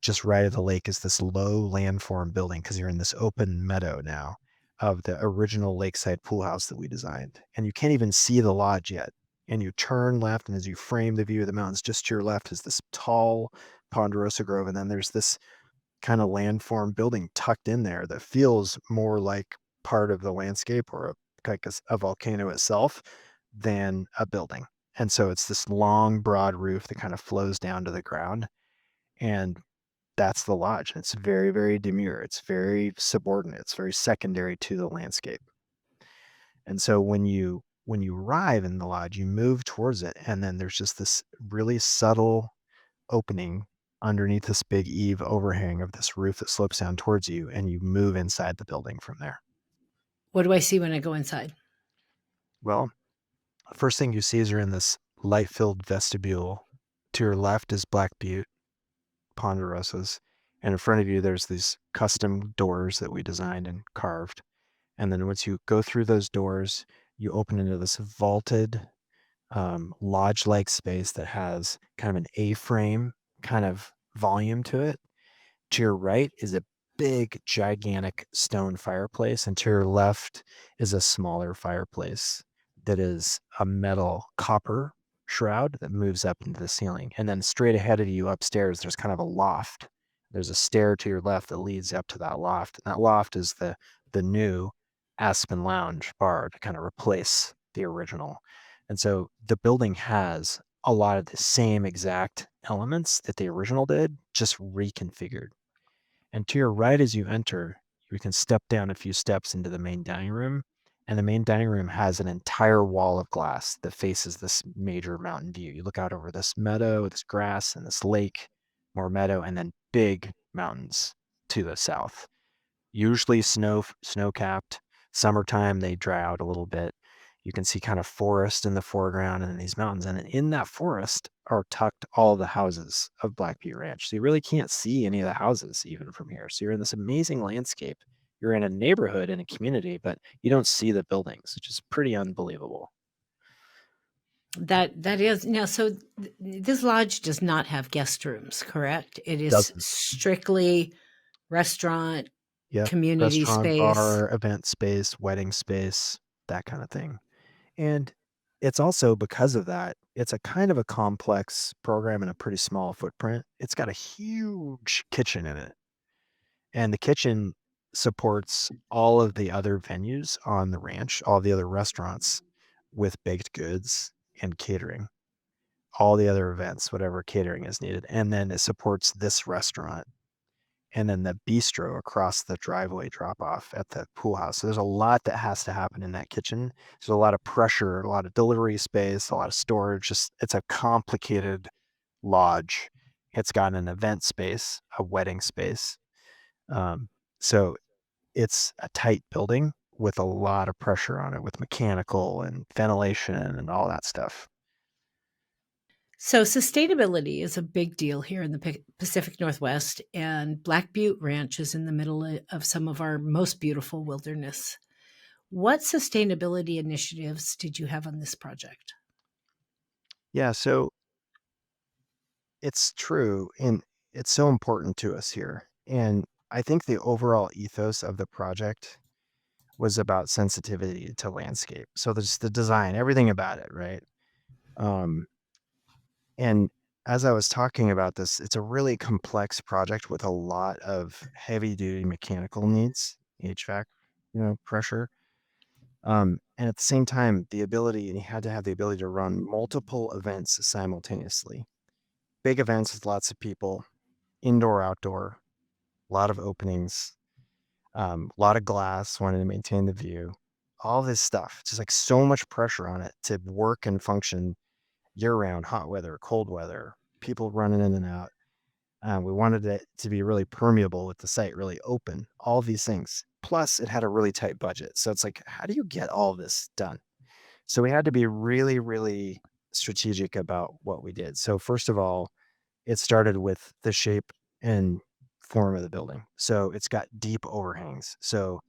just right of the lake, is this low landform building, because you're in this open meadow now of the original lakeside pool house that we designed. And you can't even see the lodge yet. And you turn left, and as you frame the view of the mountains, just to your left is this tall ponderosa grove. And then there's this kind of landform building tucked in there that feels more like part of the landscape, or like a volcano itself, than a building. And so it's this long, broad roof that kind of flows down to the ground. And that's the lodge. It's very, very demure. It's very subordinate. It's very secondary to the landscape. And so when you arrive in the lodge, you move towards it, and then there's just this really subtle opening underneath this big eave overhang of this roof that slopes down towards you, and you move inside the building from there. What do I see when I go inside? Well, the first thing you see is you're in this light-filled vestibule. To your left is Black Butte, ponderosas, and in front of you there's these custom doors that we designed and carved. And then once you go through those doors, you open into this vaulted lodge-like space that has kind of an A-frame kind of volume to it. To your right is a big, gigantic stone fireplace, and to your left is a smaller fireplace that is a metal copper shroud that moves up into the ceiling. And then straight ahead of you upstairs, there's kind of a loft. There's a stair to your left that leads up to that loft. And that loft is the new Aspen Lounge bar to kind of replace the original. And so the building has a lot of the same exact elements that the original did, just reconfigured. And to your right as you enter, you can step down a few steps into the main dining room. And the main dining room has an entire wall of glass that faces this major mountain view. You look out over this meadow, this grass, and this lake, more meadow, and then big mountains to the south. Usually snow-capped. Summertime, they dry out a little bit. You can see kind of forest in the foreground and these mountains. And in that forest are tucked all the houses of Black Butte Ranch. So you really can't see any of the houses even from here. So you're in this amazing landscape. You're in a neighborhood, in a community, but you don't see the buildings, which is pretty unbelievable. That is now. So this lodge does not have guest rooms, correct? It is Doesn't. strictly restaurant, Yep. community Restaurant, space. bar, event space, wedding space, that kind of thing. And it's also because of that, it's a kind of a complex program in a pretty small footprint. It's got a huge kitchen in it, and the kitchen supports all of the other venues on the ranch, all the other restaurants with baked goods and catering, all the other events, whatever catering is needed. And then it supports this restaurant, and then the bistro across the driveway drop off at the pool house. So there's a lot that has to happen in that kitchen. There's a lot of pressure, a lot of delivery space, a lot of storage. Just it's a complicated lodge. It's got an event space, a wedding space. Um, so it's a tight building with a lot of pressure on it with mechanical and ventilation and all that stuff. So, sustainability is a big deal here in the Pacific Northwest, and Black Butte Ranch is in the middle of some of our most beautiful wilderness. What sustainability initiatives did you have on this project? Yeah, so it's true, and it's so important to us here. And I think the overall ethos of the project was about sensitivity to landscape. So there's the design, everything about it, right? Um, and as I was talking about this, it's a really complex project with a lot of heavy duty mechanical needs, HVAC, pressure. And at the same time, you had to have the ability to run multiple events simultaneously. Big events with lots of people, indoor, outdoor, a lot of openings, a lot of glass, wanting to maintain the view, all this stuff. Just like so much pressure on it to work and function year round, hot weather, cold weather, people running in and out. We wanted it to be really permeable with the site, really open, all these things. Plus, it had a really tight budget. So it's like, how do you get all this done? So we had to be really, really strategic about what we did. So, first of all, it started with the shape and form of the building. So it's got deep overhangs. So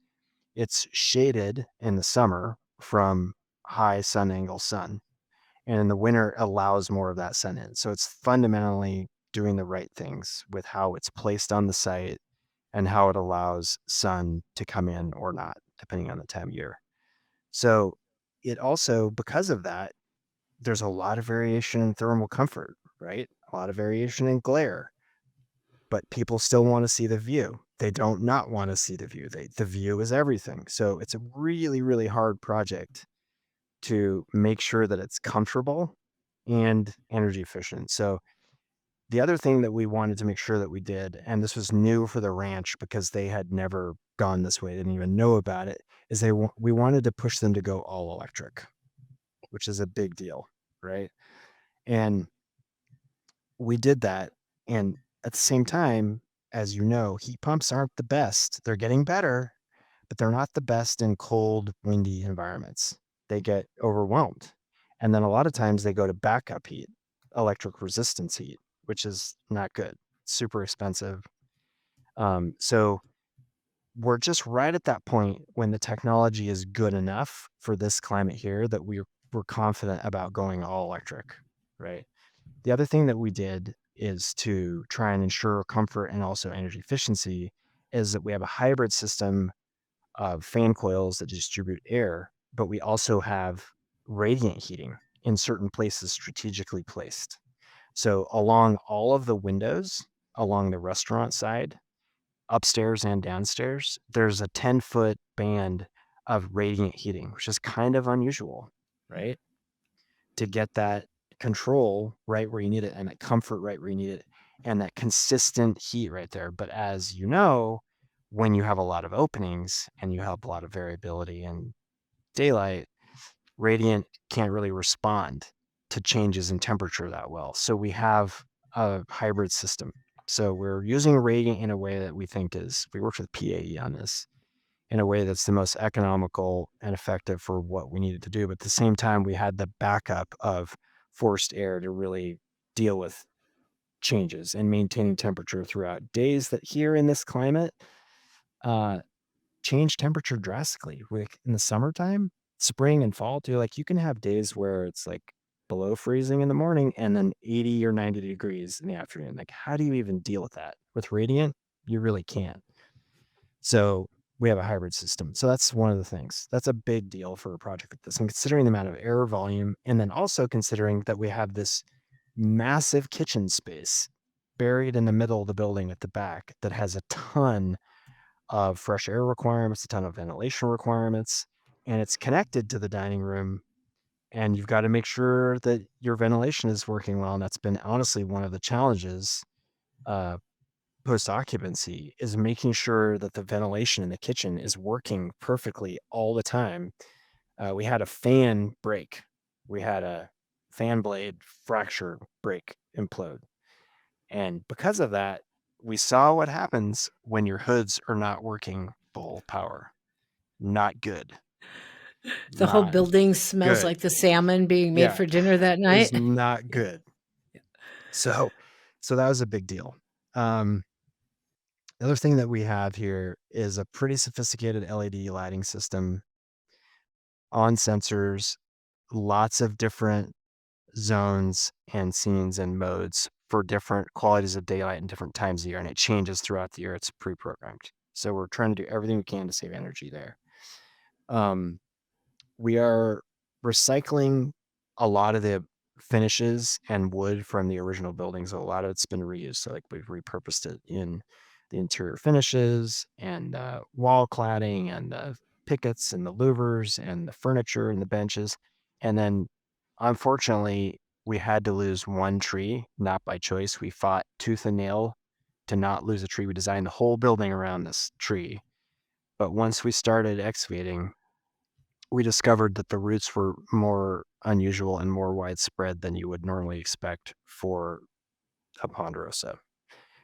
it's shaded in the summer from high sun angle sun, and in the winter allows more of that sun in. So it's fundamentally doing the right things with how it's placed on the site and how it allows sun to come in or not, depending on the time of year. So it also, because of that, there's a lot of variation in thermal comfort, right? A lot of variation in glare, but people still want to see the view. They don't not want to see the view. The view is everything. So it's a really, really hard project to make sure that it's comfortable and energy efficient. So the other thing that we wanted to make sure that we did, and this was new for the ranch because they had never gone this way, didn't even know about it, is we wanted to push them to go all electric, which is a big deal, right? And we did that. And at the same time, as you know, heat pumps aren't the best. They're getting better, but they're not the best in cold, windy environments. They get overwhelmed. And then a lot of times they go to backup heat, electric resistance heat, which is not good. Super expensive. So we're just right at that point when the technology is good enough for this climate here that we're confident about going all electric, right? The other thing that we did is to try and ensure comfort and also energy efficiency is that we have a hybrid system of fan coils that distribute air, but we also have radiant heating in certain places strategically placed. So along all of the windows, along the restaurant side, upstairs and downstairs, there's a 10-foot band of radiant heating, which is kind of unusual, right? To get that control right where you need it and that comfort right where you need it and that consistent heat right there. But as you know, when you have a lot of openings and you have a lot of variability in daylight, radiant can't really respond to changes in temperature that well. So we have a hybrid system. So we're using radiant in a way that we think we worked with PAE on this in a way that's the most economical and effective for what we needed to do. But at the same time, we had the backup of forced air to really deal with changes and maintaining temperature throughout days that here in this climate uh, change temperature drastically. Like in the summertime, spring and fall too, like you can have days where it's like below freezing in the morning and then 80 or 90 degrees in the afternoon. Like, how do you even deal with that? With radiant, you really can't. So we have a hybrid system. So that's one of the things. That's a big deal for a project like this. And considering the amount of air volume, and then also considering that we have this massive kitchen space buried in the middle of the building at the back that has a ton of fresh air requirements, a ton of ventilation requirements, and it's connected to the dining room. And you've got to make sure that your ventilation is working well. And that's been honestly one of the challenges uh, post occupancy is making sure that the ventilation in the kitchen is working perfectly all the time. We had a fan break. We had a fan blade fracture, break, implode. And because of that, we saw what happens when your hoods are not working full power. Not good. The whole Not building smells good. like the salmon being made Yeah, for dinner that it was night. not Yeah. good. So, so that was a big deal. Um, the other thing that we have here is a pretty sophisticated LED lighting system on sensors, lots of different zones and scenes and modes for different qualities of daylight and different times of year, and it changes throughout the year. It's pre-programmed. So we're trying to do everything we can to save energy there. Um, we are recycling a lot of the finishes and wood from the original building. So a lot of it's been reused. So like we've repurposed it in the interior finishes and wall cladding and the pickets and the louvers and the furniture and the benches. And then unfortunately, we had to lose one tree, not by choice. We fought tooth and nail to not lose a tree. We designed the whole building around this tree. But once we started excavating, we discovered that the roots were more unusual and more widespread than you would normally expect for a ponderosa.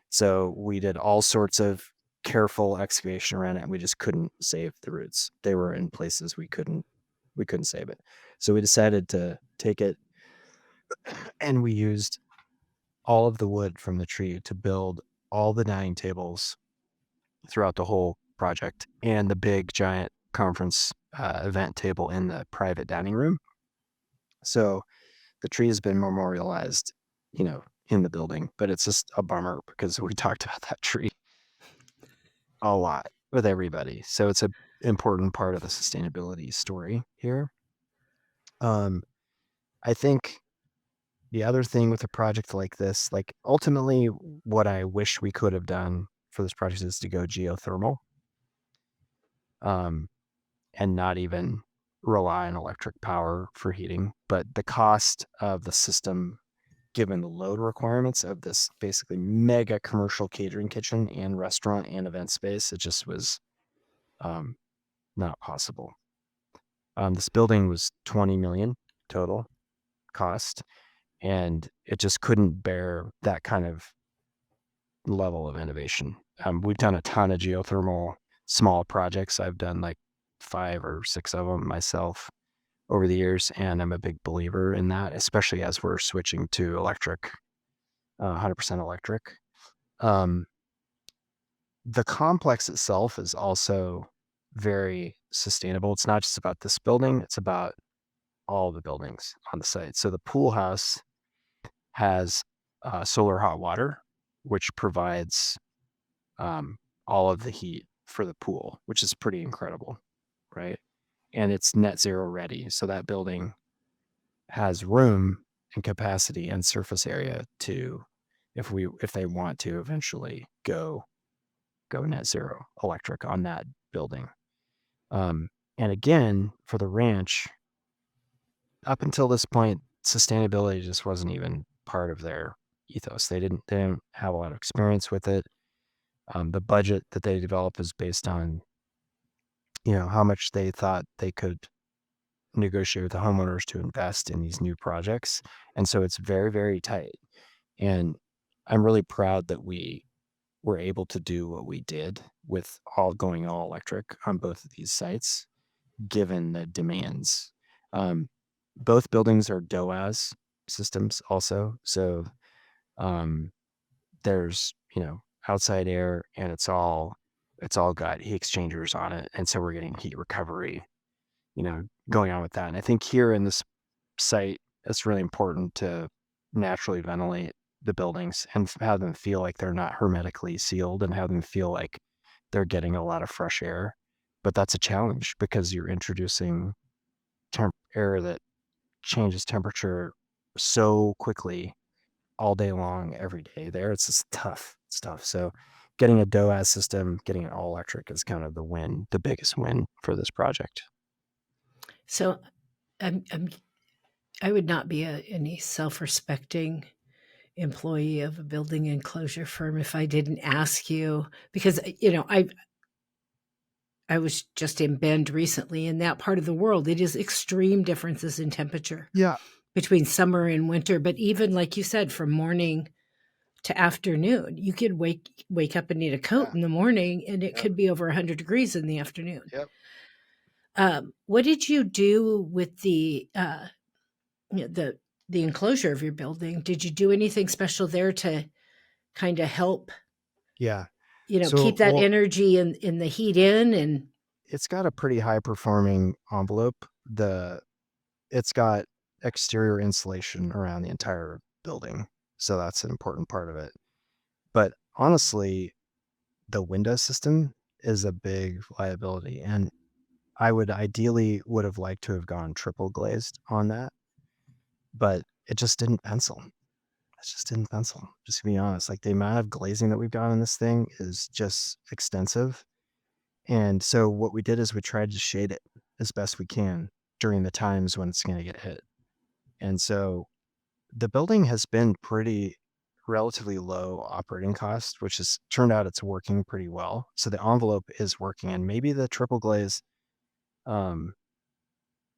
So we did all sorts of careful excavation around it, and we just couldn't save the roots. They were in places we couldn't save it. So we decided to take it, and we used all of the wood from the tree to build all the dining tables throughout the whole project and the big giant conference event table in the private dining room. So the tree has been memorialized, in the building, but it's just a bummer because we talked about that tree a lot with everybody. So it's a important part of the sustainability story here. Um, I think the other thing with a project like this, like ultimately what I wish we could have done for this project is to go geothermal, um, and not even rely on electric power for heating. But the cost of the system, given the load requirements of this basically mega commercial catering kitchen and restaurant and event space, it just was um, not possible. This building was 20 million total cost, and it just couldn't bear that kind of level of innovation. We've done a ton of geothermal small projects. I've done like 5 or 6 of them myself over the years, and I'm a big believer in that, especially as we're switching to electric, 100% electric. Um, the complex itself is also very sustainable. It's not just about this building, it's about all the buildings on the site. So the pool house has solar hot water, which provides um, all of the heat for the pool, which is pretty incredible, right? And it's net zero ready. So that building has room and capacity and surface area to, if they want to eventually go net zero electric on that building. Um, and again, for the ranch, up until this point, sustainability just wasn't even part of their ethos. They didn't have a lot of experience with it. The budget that they develop is based on, how much they thought they could negotiate with the homeowners to invest in these new projects. And so it's very, very tight. And I'm really proud that we were able to do what we did with all electric on both of these sites, given the demands. Um, both buildings are DOAS systems also. So um, there's, outside air, and it's all got heat exchangers on it. And so we're getting heat recovery, going on with that. And I think here in this site, it's really important to naturally ventilate the buildings and have them feel like they're not hermetically sealed and have them feel like they're getting a lot of fresh air. But that's a challenge because you're introducing air that changes temperature so quickly all day long, every day there. It's just tough stuff. So getting a DOAS system, getting it all electric is kind of the biggest win for this project. So I would not be any self-respecting employee of a building enclosure firm if I didn't ask you, because I was just in Bend recently. In that part of the world, it is extreme differences in temperature. Yeah. between summer and winter, but even like you said, from morning to afternoon, you could wake up and need a coat Yeah. in the morning, and it Yep. could be over 100 degrees in the afternoon. Yep. What did you do with you know, the enclosure of your building? Did you do anything special there to kind of help, Yeah. keep So, that well, energy and the heat in? And it's got a pretty high performing envelope. It's got exterior insulation around the entire building. So that's an important part of it. But honestly, the window system is a big liability. And I would have liked to have gone triple glazed on that, but it just didn't pencil. It just didn't pencil. Just to be honest, like the amount of glazing that we've got on this thing is just extensive. And so what we did is we tried to shade it as best we can during the times when it's going to get hit. And so the building has been pretty relatively low operating cost, which has turned out it's working pretty well. So the envelope is working, and maybe the triple glaze, um,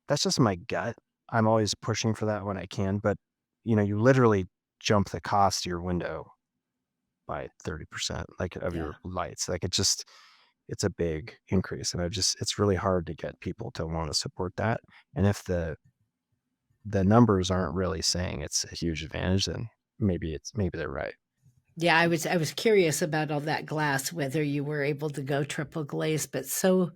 that's just my gut. I'm always pushing for that when I can, but you literally jump the cost of your window by 30%, like of yeah, your lights. Like it's a big increase. And it's really hard to get people to want to support that. And if the numbers aren't really saying it's a huge advantage, then maybe they're right. yeah, I was curious about all that glass, whether you were able to go triple glaze, but so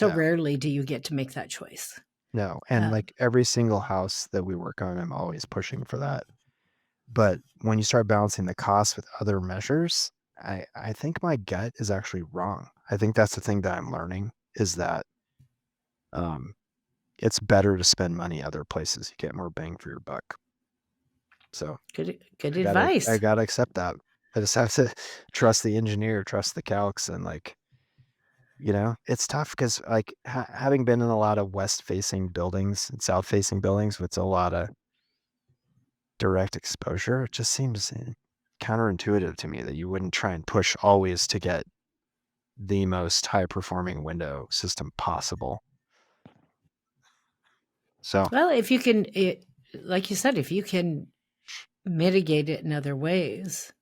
No, rarely do you get to make that choice. no. And Um, like every single house that we work on, I'm always pushing for that. But when you start balancing the cost with other measures, I think my gut is actually wrong. I think that's the thing that I'm learning is that um, it's better to spend money other places. You get more bang for your buck. So good I advice. gotta accept that. I just have to trust the engineer, trust the calcs, and it's tough because like having been in a lot of west facing buildings and south facing buildings with a lot of direct exposure, it just seems counterintuitive to me that you wouldn't try and push always to get the most high performing window system possible. So, Well, if you can, like you said, if you can mitigate it in other ways,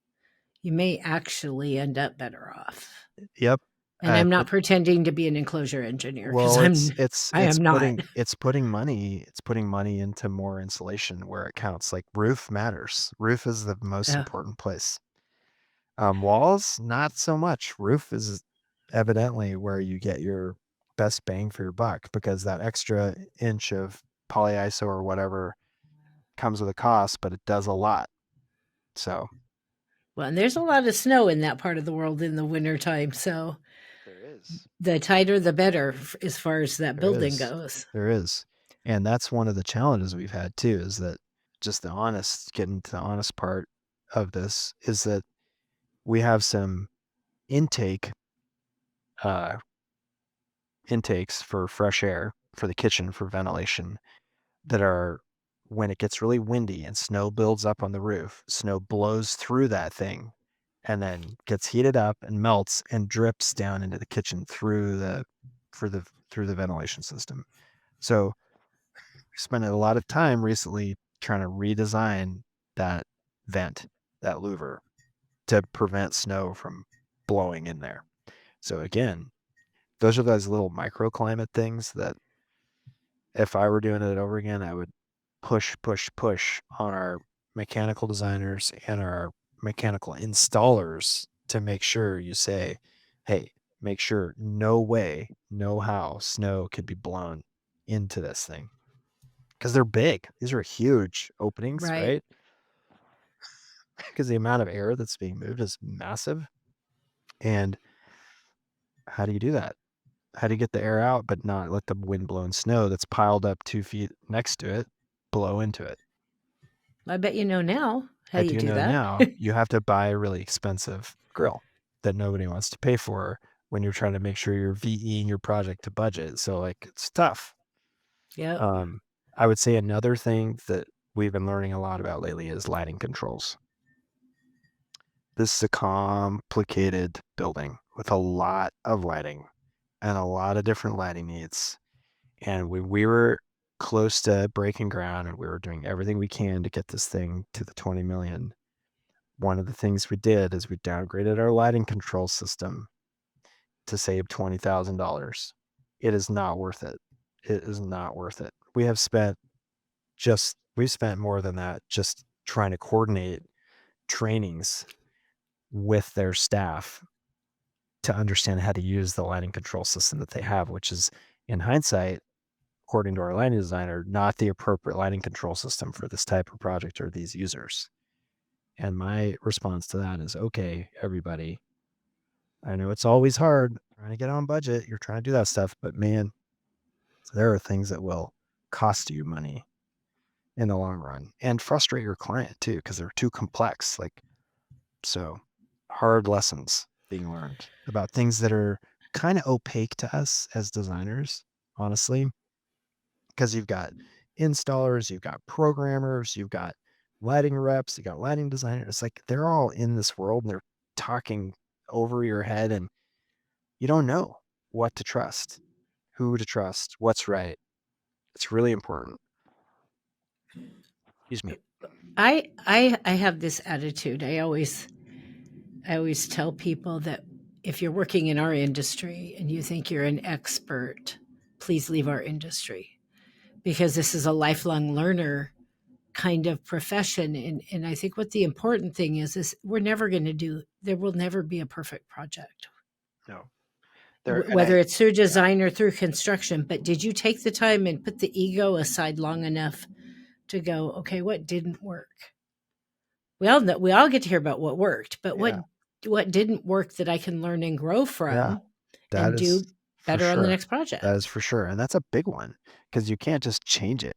you may actually end up better off. yep. And I'm not But pretending to be an enclosure engineer because well, I am not. it's putting money into more insulation where it counts. Like roof matters. Roof is the most Uh, important place. Walls, not so much. Roof is evidently where you get your best bang for your buck because that extra inch of polyiso or whatever comes with a cost, but it does a lot. So well, and there's a lot of snow in that part of the world in the wintertime. So there is. the tighter, the better as far as that There building is. goes. There is. And that's one of the challenges we've had too, is that getting to the honest part of this is that we have some intake, uh, intakes for fresh air for the kitchen for ventilation that are when it gets really windy and snow builds up on the roof, snow blows through that thing and then gets heated up and melts and drips down into the kitchen through the ventilation system. So we spent a lot of time recently trying to redesign that vent, that louver, to prevent snow from blowing in there. So again, those are those little microclimate things that if I were doing it over again, I would push, push, push on our mechanical designers and our mechanical installers to make sure you say, hey, make sure no way, no how snow could be blown into this thing because they're big. These are huge openings, Right. right? Because the amount of air that's being moved is massive. And how do you do that? How do you get the air out but not let the wind blown snow that's piled up 2 feet next to it blow into it? I bet you know now how I you do do know that. now you have to buy a really expensive grill that nobody wants to pay for when you're trying to make sure you're VEing your project to budget. So like it's tough. Yep. Um, I would say another thing that we've been learning a lot about lately is lighting controls. This is a complicated building with a lot of lighting and a lot of different lighting needs. And when we were close to breaking ground and we were doing everything we can to get this thing to the 20 million. One of the things we did is we downgraded our lighting control system to save $20,000. It is not worth it. It is not worth it. We spent more than that just trying to coordinate trainings with their staff to understand how to use the lighting control system that they have, which is, in hindsight, according to our lighting designer, not the appropriate lighting control system for this type of project or these users. And my response to that is, okay, everybody, I know it's always hard trying to get on budget. You're trying to do that stuff, but man, there are things that will cost you money in the long run and frustrate your client too, because they're too complex. Like, so hard lessons being learned about things that are kind of opaque to us as designers, honestly, because you've got installers, you've got programmers, you've got lighting reps, you've got lighting designers. It's like they're all in this world and they're talking over your head and you don't know what to trust, who to trust, what's right. It's really important. Excuse me. I have this attitude. I always tell people that if you're working in our industry and you think you're an expert, please leave our industry, because this is a lifelong learner kind of profession. And I think what the important thing is there will never be a perfect project, No. There and whether I it's through yeah, design or through construction. But did you take the time and put the ego aside long enough to go, okay, what didn't work? We all get to hear about what worked, but yeah, what didn't work that I can learn and grow yeah. from That and is do for better on the sure. next That is project. for sure. And that's a big one because you can't just change it,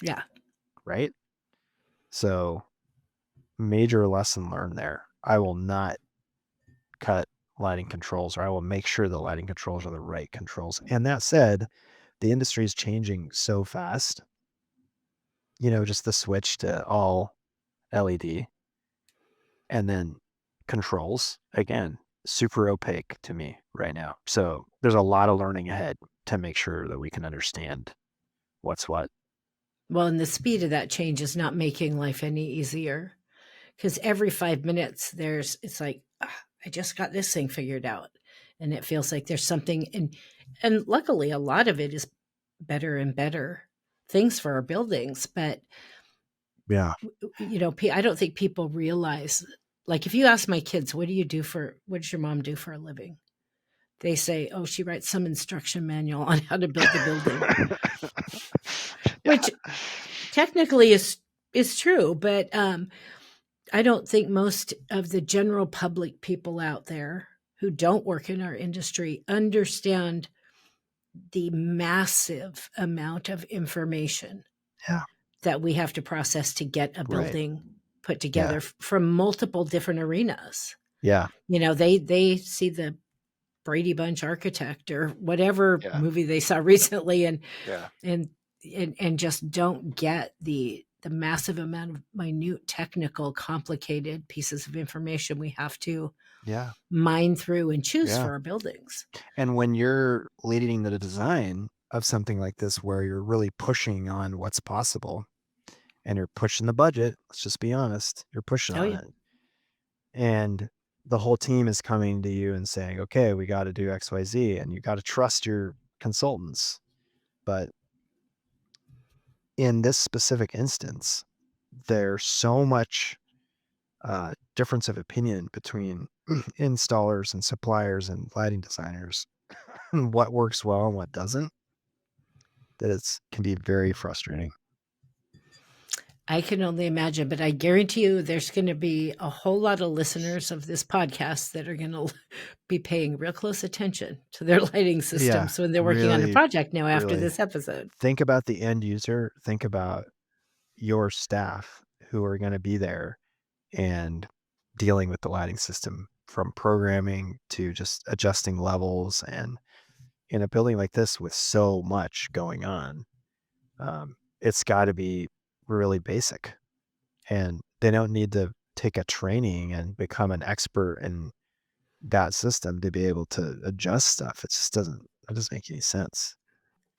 Yeah. right? So major lesson learned there. I will not cut lighting controls, or I will make sure the lighting controls are the right controls. And that said, the industry is changing so fast. Just the switch to all LED and then controls, again, super opaque to me right now. So there's a lot of learning ahead to make sure that we can understand what's what. Well, and the speed of that change is not making life any easier, because every 5 minutes it's like, I just got this thing figured out. And it feels like there's something, and luckily a lot of it is better and better things for our buildings. But Yeah. I don't think people realize, like, if you ask my kids, what does your mom do for a living? They say, oh, she writes some instruction manual on how to build the building, Yeah. which technically is true. But I don't think most of the general public people out there who don't work in our industry understand the massive amount of information Yeah. that we have to process to get a Right. building put Yeah. together from multiple different arenas. Yeah. They see the Brady Bunch architect or whatever Yeah. movie they saw recently, Yeah. and and just don't get the massive amount of minute, technical, complicated pieces of information we have to Yeah. mine through and choose Yeah. for our buildings. And when you're leading the design of something like this, where you're really pushing on what's possible and you're pushing the budget, let's just be honest, you're pushing Oh on yeah. it. And the whole team is coming to you and saying, okay, we got to do XYZ, and you got to trust your consultants. But in this specific instance, there's so much difference of opinion between installers and suppliers and lighting designers, and what works well and what doesn't, that can be very frustrating. I can only imagine, but I guarantee you there's going to be a whole lot of listeners of this podcast that are going to be paying real close attention to their lighting Yeah, systems when they're working on a really, project now after really this episode. think about the end user, think about your staff who are going to be there and dealing with the lighting system, from programming to just adjusting levels. And in a building like this with so much going on, it's got to be really basic. And they don't need to take a training and become an expert in that system to be able to adjust stuff. It doesn't make any sense.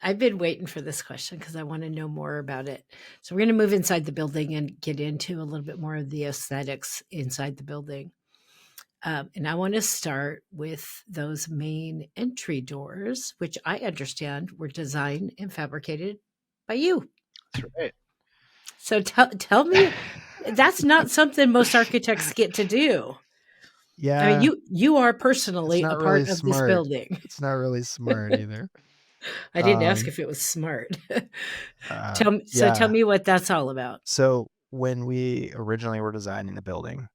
I've been waiting for this question because I want to know more about it. So we're going to move inside the building and get into a little bit more of the aesthetics inside the building. And I want to start with those main entry doors, which I understand were designed and fabricated by you. That's right. So tell me, that's not something most architects get to do. I mean, Yeah, you are it's personally a not really part of this smart. building. It's not really smart either. I didn't ask Um, if it was smart. Tell yeah. me what that's all about. So when we originally were designing the building,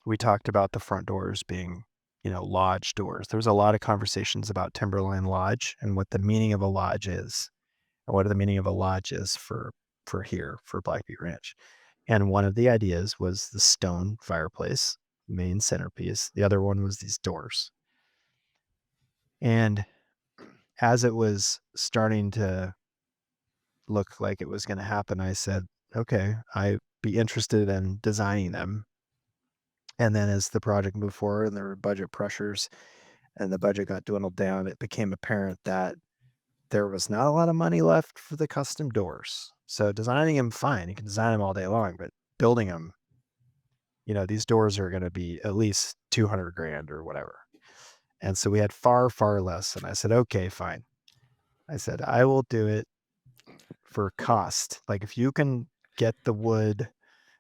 we talked about the front doors being, lodge doors. There was a lot of conversations about Timberline Lodge and what the meaning of a lodge is, and what the meaning of a lodge is for here for Black Butte Ranch. And one of the ideas was the stone fireplace, main centerpiece. The other one was these doors. And as it was starting to look like it was going to happen, I said, okay, I'd be interested in designing them. And then as the project moved forward and there were budget pressures and the budget got dwindled down, it became apparent that there was not a lot of money left for the custom doors. So designing them, fine, you can design them all day long, but building them, these doors are going to be at least 200 grand or whatever. And so we had far, far less. And I said, okay, fine. I said, I will do it for cost. Like if you can get the wood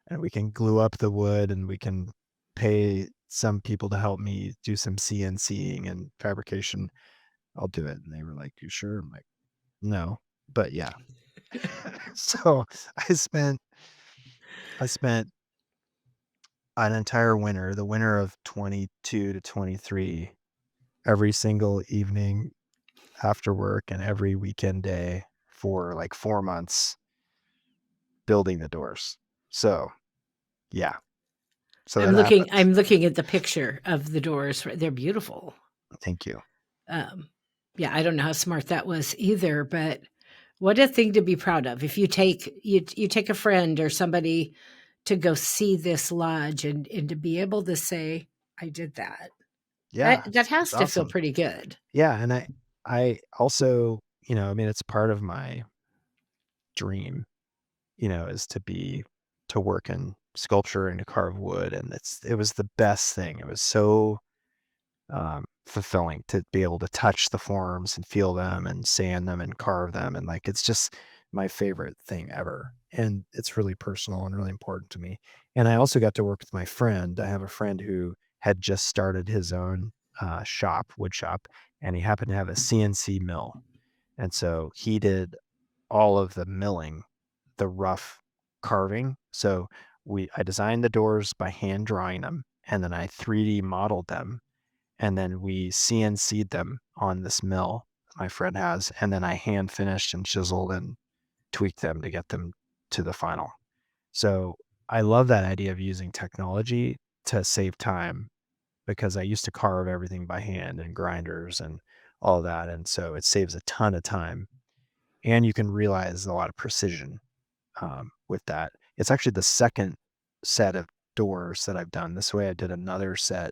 and we can glue up the wood and we can pay some people to help me do some CNCing and fabrication, I'll do it. And they were like, you sure? I'm like, no, but yeah. So I spent an entire winter, the winter of 22 to 23, every single evening after work and every weekend day for like 4 months building the doors. So yeah. So that happens. I'm looking at the picture of the doors. They're beautiful. Thank you. Um, yeah, I don't know how smart that was either, but what a thing to be proud of. If you take a friend or somebody to go see this lodge and to be able to say, I did that. Yeah, That it's has to feel awesome. pretty good. Yeah, and I also, I mean, it's part of my dream, is to work in sculpture and to carve wood, and it was the best thing. It was so fulfilling to be able to touch the forms and feel them and sand them and carve them, and like it's just my favorite thing ever. And it's really personal and really important to me. And I also got to work with my friend. I have a friend who had just started his own wood shop, and he happened to have a CNC mill. And so he did all of the milling, the rough carving. So I designed the doors by hand drawing them, and then I 3D modeled them, and then we CNC'd them on this mill my friend has, and then I hand finished and chiseled and tweaked them to get them to the final. So I love that idea of using technology to save time because I used to carve everything by hand and grinders and all that. And so it saves a ton of time and you can realize a lot of precision with that. It's actually the second set of doors that I've done this way. I did another set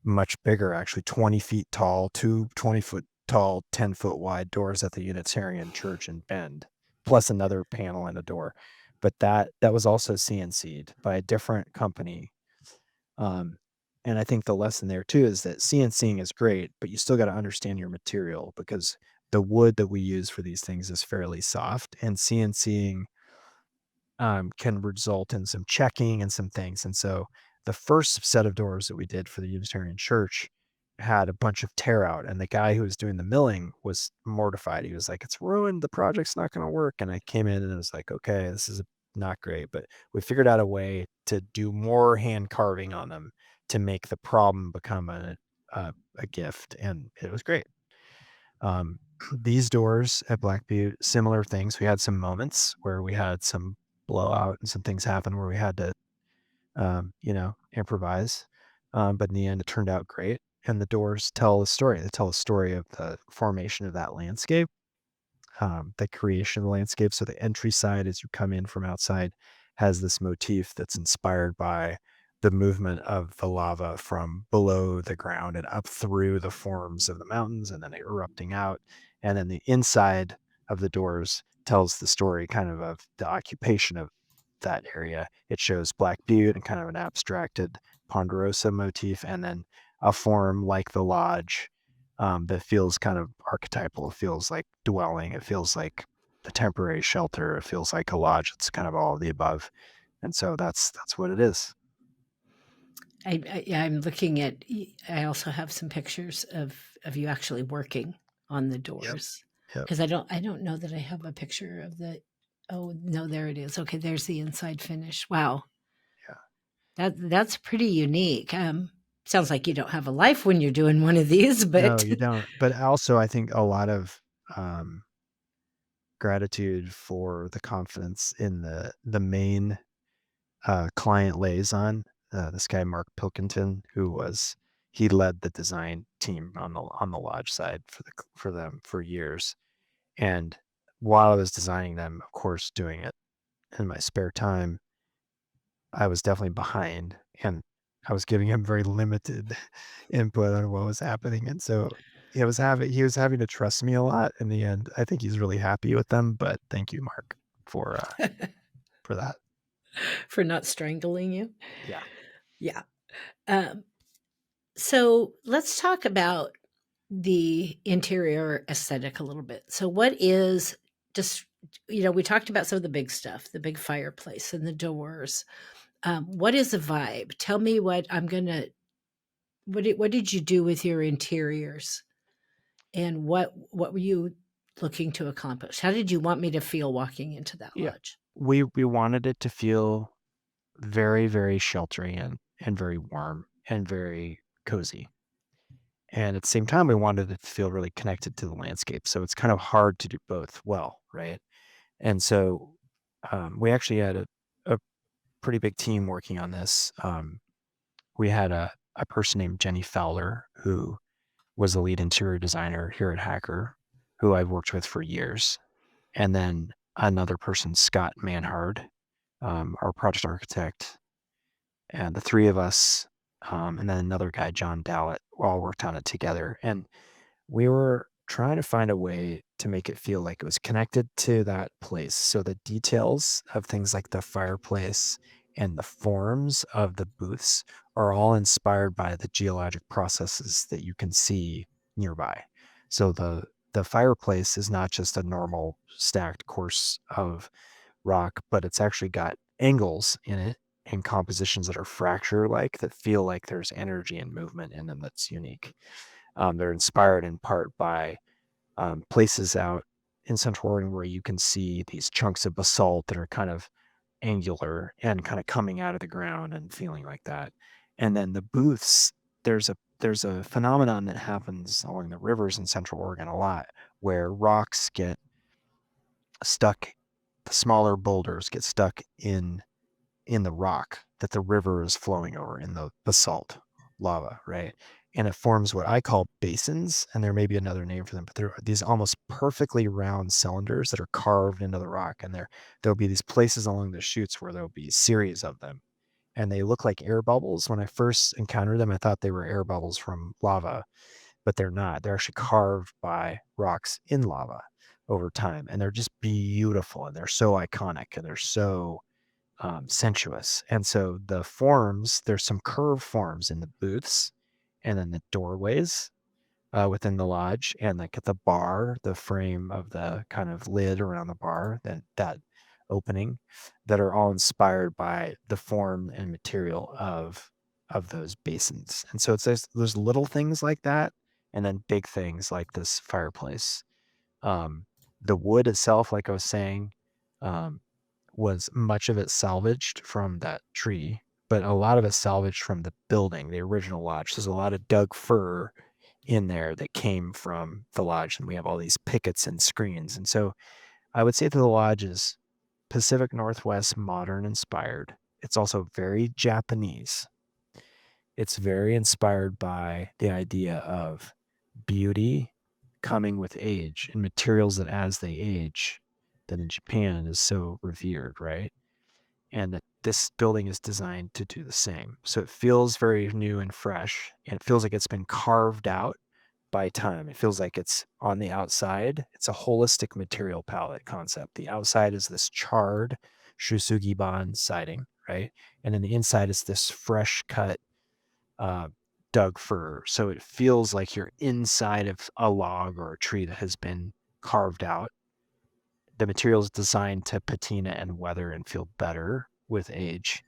much bigger, actually 20 feet tall, two 20-foot tall, 10-foot wide doors at the Unitarian Church in Bend, plus another panel and a door. But that was also CNC'd by a different company. Um, and I think the lesson there too is that CNCing is great, but you still got to understand your material because the wood that we use for these things is fairly soft, and CNCing can result in some checking and some things. And so the first set of doors that we did for the Unitarian Church had a bunch of tear out, and the guy who was doing the milling was mortified. He was like, "It's ruined. The project's not going to work." And I came in and I was like, "Okay, this is not great," but we figured out a way to do more hand carving on them to make the problem become a gift, and it was great. Um, these doors at Black Butte, similar things. We had some moments where we had some blowout and some things happen where we had to, improvise. But in the end, it turned out great. And the doors tell a story. They tell a story of the formation of that landscape, the creation of the landscape. So the entry side, as you come in from outside, has this motif that's inspired by the movement of the lava from below the ground and up through the forms of the mountains and then erupting out. And then the inside of the doors tells the story kind of the occupation of that area. It shows Black Butte and kind of an abstracted Ponderosa motif, and then a form like the lodge that feels kind of archetypal. It feels like dwelling. It feels like a temporary shelter. It feels like a lodge. It's kind of all of the above. And so that's what it is. I'm looking at. I also have some pictures of you actually working on the Yep. doors Yep. because I don't know that I have a picture of the. Oh no, there it is. Okay, there's the inside finish. Wow, Yeah. that's pretty unique. Sounds like you don't have a life when you're doing one of these, No, but you don't. But also, I think a lot of um, gratitude for the confidence in the main client liaison, this guy Mark Pilkington, he led the design team on the lodge side for them for years. And while I was designing them, of course, doing it in my spare time, I was definitely behind, and I was giving him very limited input on what was happening. And so he was having to trust me a lot in the end. I think he's really happy with them, but thank you, Mark, for that. for not strangling you. Yeah. Yeah. Um, so let's talk about the interior aesthetic a little bit. So, what is just, we talked about some of the big stuff, the big fireplace and the doors. What is the vibe? Tell me what I'm going to, what did you do with your interiors and what were you looking to accomplish? How did you want me to feel walking into that Yeah. lodge? We wanted it to feel very, very sheltering and very warm and very cozy. And at the same time, we wanted it to feel really connected to the landscape. So it's kind of hard to do both well, right? And so we actually had a pretty big team working on this. We had a person named Jenny Fowler, who was the lead interior designer here at Hacker, who I've worked with for years. And then another person, Scott Manhard, our project architect, and the three of us, and then another guy, John Dowlett, all worked on it together. And we were trying to find a way to make it feel like it was connected to that place. So the details of things like the fireplace and the forms of the booths are all inspired by the geologic processes that you can see nearby. So the fireplace is not just a normal stacked course of rock, but it's actually got angles in it and compositions that are fracture like that feel like there's energy and movement in them that's unique. They're inspired in part by places out in Central Oregon where you can see these chunks of basalt that are kind of angular and kind of coming out of the ground and feeling like that. And then the booths, there's a phenomenon that happens along the rivers in Central Oregon a lot where rocks get stuck, the smaller boulders get stuck in the rock that the river is flowing over in the basalt lava, right? And it forms what I call basins, and there may be another name for them, but they're these almost perfectly round cylinders that are carved into the rock, and there'll be these places along the chutes where there'll be series of them, and they look like air bubbles. When I first encountered them, I thought they were air bubbles from lava, but they're not. They're actually carved by rocks in lava over time, and they're just beautiful, and they're so iconic, and they're so sensuous. And so the forms, there's some curved forms in the booths and then the doorways within the lodge, and like at the bar, the frame of the kind of lid around the bar, that opening, that are all inspired by the form and material of those basins. And so it's there's little things like that, and then big things like this fireplace. Um, the wood itself, like I was saying, um, was much of it salvaged from that tree, but a lot of it salvaged from the building, the original lodge. There's a lot of Doug fir in there that came from the lodge, and we have all these pickets and screens. And so I would say that the lodge is Pacific Northwest modern inspired. It's also very Japanese. It's very inspired by the idea of beauty coming with age and materials that as they age, that in Japan is so revered, right? And that this building is designed to do the same. So it feels very new and fresh, and it feels like it's been carved out by time. It feels like it's on the outside. It's a holistic material palette concept. The outside is this charred Shusugiban siding, right? And then the inside is this fresh cut uh, dug fir. So it feels like you're inside of a log or a tree that has been carved out. The material is designed to patina and weather and feel better with age.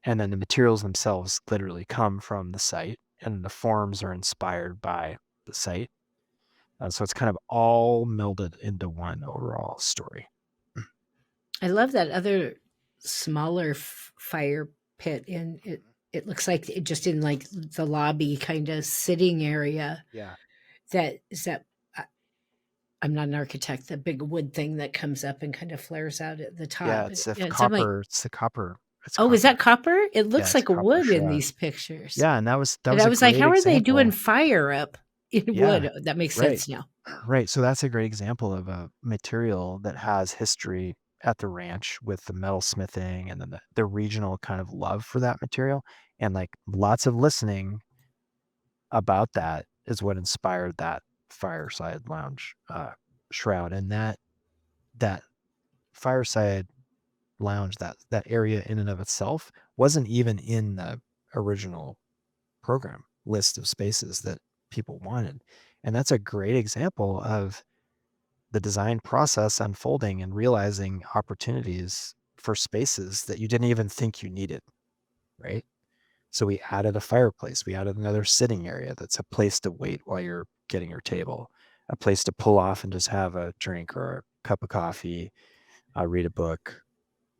And then the materials themselves literally come from the site, and the forms are inspired by the site. So it's kind of all melded into one overall story. I love that other smaller fire pit in it. It looks like it just in like the lobby kind of sitting area. Yeah. That is that. I'm not an architect. The big wood thing that comes up and kind of flares out at the Yeah, top. it's a So I'm like, copper. It's the copper. It's oh, is copper. that copper? It Yeah, looks it's like a copper wood in shroud. these pictures. Yeah, and that was And I a was like, great how are they doing example. fire up in Yeah, wood? That makes right. sense now. Right. So that's a great example of a material that has history at the ranch with the metalsmithing and then the regional kind of love for that material. And like lots of listening about that is what inspired that fireside lounge shroud. And that fireside lounge, that area in and of itself wasn't even in the original program list of spaces that people wanted. And that's a great example of the design process unfolding and realizing opportunities for spaces that you didn't even think you needed, right? So we added a fireplace, we added another sitting area that's a place to wait while you're getting your table, a place to pull off and just have a drink or a cup of coffee, read a book,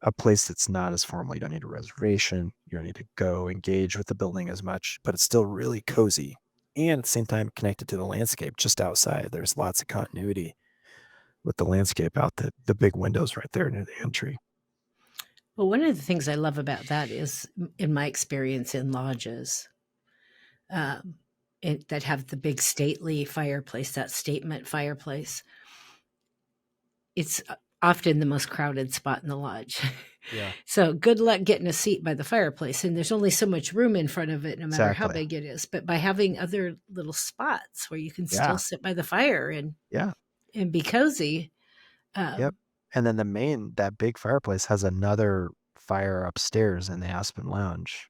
a place that's not as formal. You don't need a reservation. You don't need to go engage with the building as much, but it's still really cozy. And at the same time, connected to the landscape just outside. There's lots of continuity with the landscape out the big windows right there near the entry. Well, one of the things I love about that is, in my experience in lodges, um, that have the big stately fireplace, that statement fireplace, it's often the most crowded spot in the lodge. Yeah. So good luck getting a seat by the fireplace. And there's only so much room in front of it, no matter how Exactly. big it is. But by having other little spots where you can still Yeah. sit by the fire Yeah. and be cozy. Yep. And then that big fireplace has another fire upstairs in the Aspen Lounge,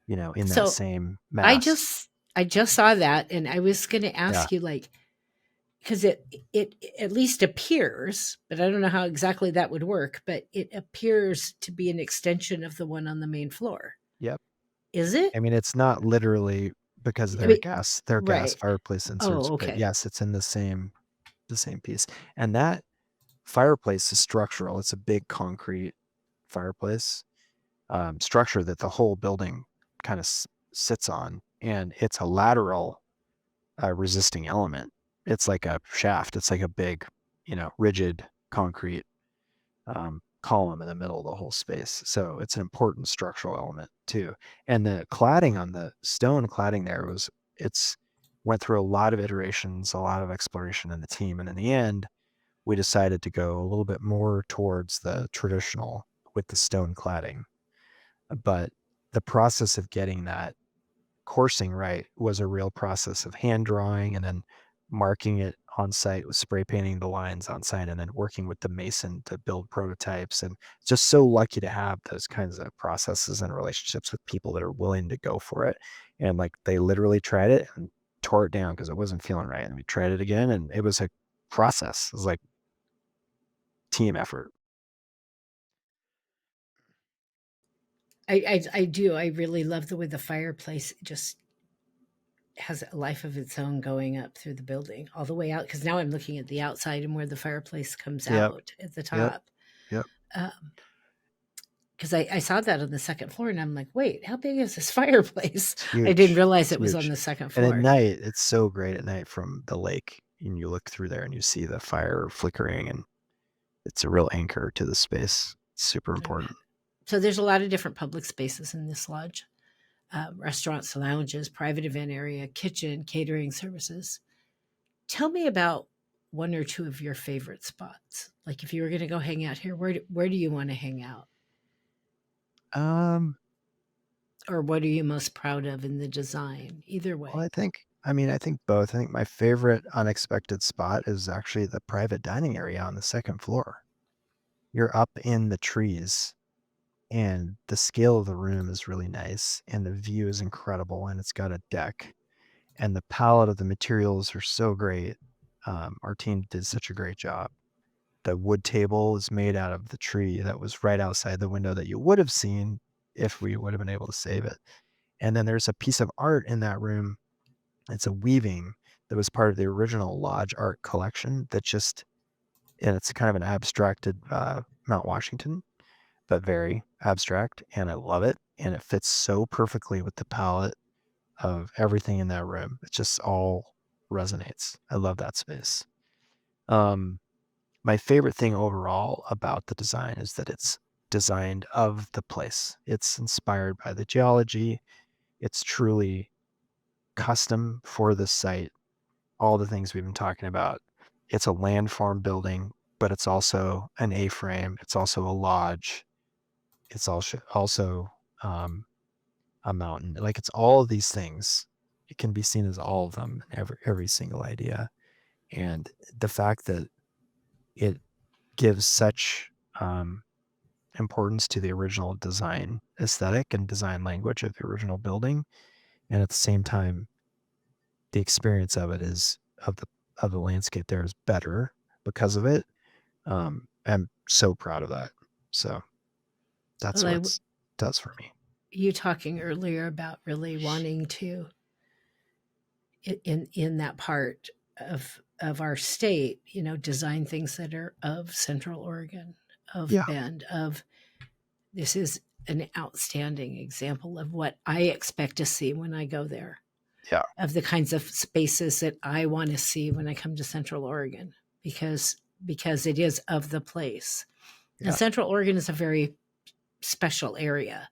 in that So same I mass. just I just saw that, and I was going to Yeah. ask you, like, because it at least appears, but I don't know how exactly that would work, but it appears to be an extension of the one on the main floor. Yep. Is it? I mean, it's not literally because I they're mean, gas right. fireplace inserts, Oh, but okay. yes, it's in the same piece. And that fireplace is structural. It's a big concrete fireplace structure that the whole building kind of sits on, and it's a lateral resisting element. It's like a shaft. It's like a big, rigid concrete column in the middle of the whole space. So it's an important structural element too. And the cladding on the stone cladding there it's went through a lot of iterations, a lot of exploration in the team. And in the end, we decided to go a little bit more towards the traditional with the stone cladding. But the process of getting that coursing right was a real process of hand drawing and then marking it on site with spray painting the lines on site and then working with the mason to build prototypes, and just so lucky to have those kinds of processes and relationships with people that are willing to go for it. And like they literally tried it and tore it down because it wasn't feeling right, and we tried it again, and it was a process. It was like team effort. I do. I really love the way the fireplace just has a life of its own going up through the building all the way out. Because now I'm looking at the outside and where the fireplace comes Yep. out at the Yep. top. Yep. Because I saw that on the second floor, and I'm like, wait, how big is this fireplace? It's I didn't huge. realize It's it was on huge. the second And at floor. night, it's so great at night from the lake. And you look through there and you see the fire flickering, and it's a real anchor to the space. It's super important. So there's a lot of different public spaces in this lodge. Restaurants, lounges, private event area, kitchen, catering services. Tell me about one or two of your favorite spots. Like if you were going to go hang out here, where do you want to hang out? Um, Or what are you most proud of in the design? Either well, way. I think I mean, I think both. I think my favorite unexpected spot is actually the private dining area on the second floor. You're up in the trees and the scale of the room is really nice and the view is incredible and it's got a deck and the palette of the materials are so great. Our team did such a great job. The wood table is made out of the tree that was right outside the window that you would have seen if we would have been able to save it. And then there's a piece of art in that room. It's a weaving that was part of the original Lodge art collection that just, and it's kind of an abstracted Mount Washington, but very abstract. And I love it. And it fits so perfectly with the palette of everything in that room. It just all resonates. I love that space. Um, my favorite thing overall about the design is that it's designed of the place. It's inspired by the geology. It's truly custom for the site. All the things we've been talking about. It's a landform building, but it's also an A-frame. It's also a lodge. It's also a mountain. Like it's all of these things. It can be seen as all of them, every single idea. And the fact that it gives such importance to the original design aesthetic and design language of the original building, and at the same time, the experience of it is of the landscape there is better because of it. I'm so proud of that. So that's Well, what it does for me. you talking earlier about really wanting to in that part of our state, design things that are of Central Oregon, of Yeah, Bend, of this is an outstanding example of what I expect to see when I go there, yeah, of the kinds of spaces that I want to see when I come to Central Oregon, because it is of the place. And yeah. Central Oregon is a very special area.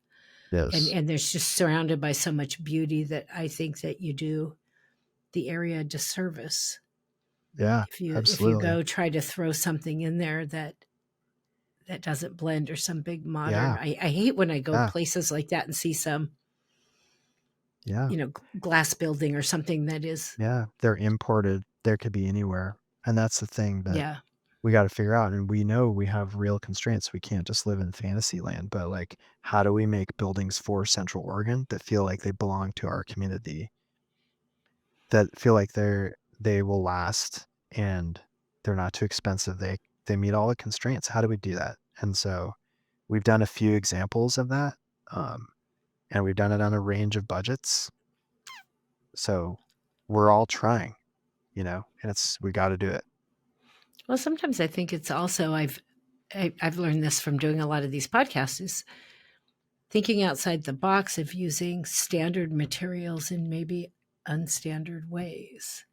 And Yes. and there's just surrounded by so much beauty that I think that you do the area a disservice Yeah, if you absolutely. go try to throw something in there that doesn't blend, or some big modern. Yeah, I hate when I go yeah, places like that and see some yeah, glass building or something that is, yeah. They're imported. There could be anywhere. And that's the thing that yeah. we got to figure out. And we know we have real constraints. We can't just live in fantasy land, but like, how do we make buildings for Central Oregon that feel like they belong to our community, that feel like they will last and they're not too expensive. They meet all the constraints. How do we do that? And so we've done a few examples of that. Um, and we've done it on a range of budgets. So we're all trying, and we got to do it. Well, sometimes I think it's also I've learned this from doing a lot of these podcasts, is thinking outside the box of using standard materials in maybe unstandard ways.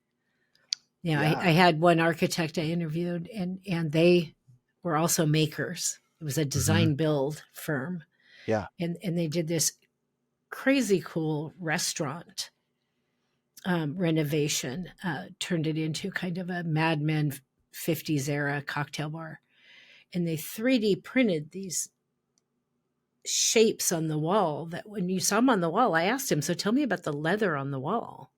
Yeah. I had one architect I interviewed, and they were also makers. It was a Hmm. design build firm, Yeah. and they did this crazy cool restaurant renovation, turned it into kind of a Mad Men 50s era cocktail bar. And they 3D printed these shapes on the wall that when you saw them on the wall, I asked him, "So tell me about the leather on the wall."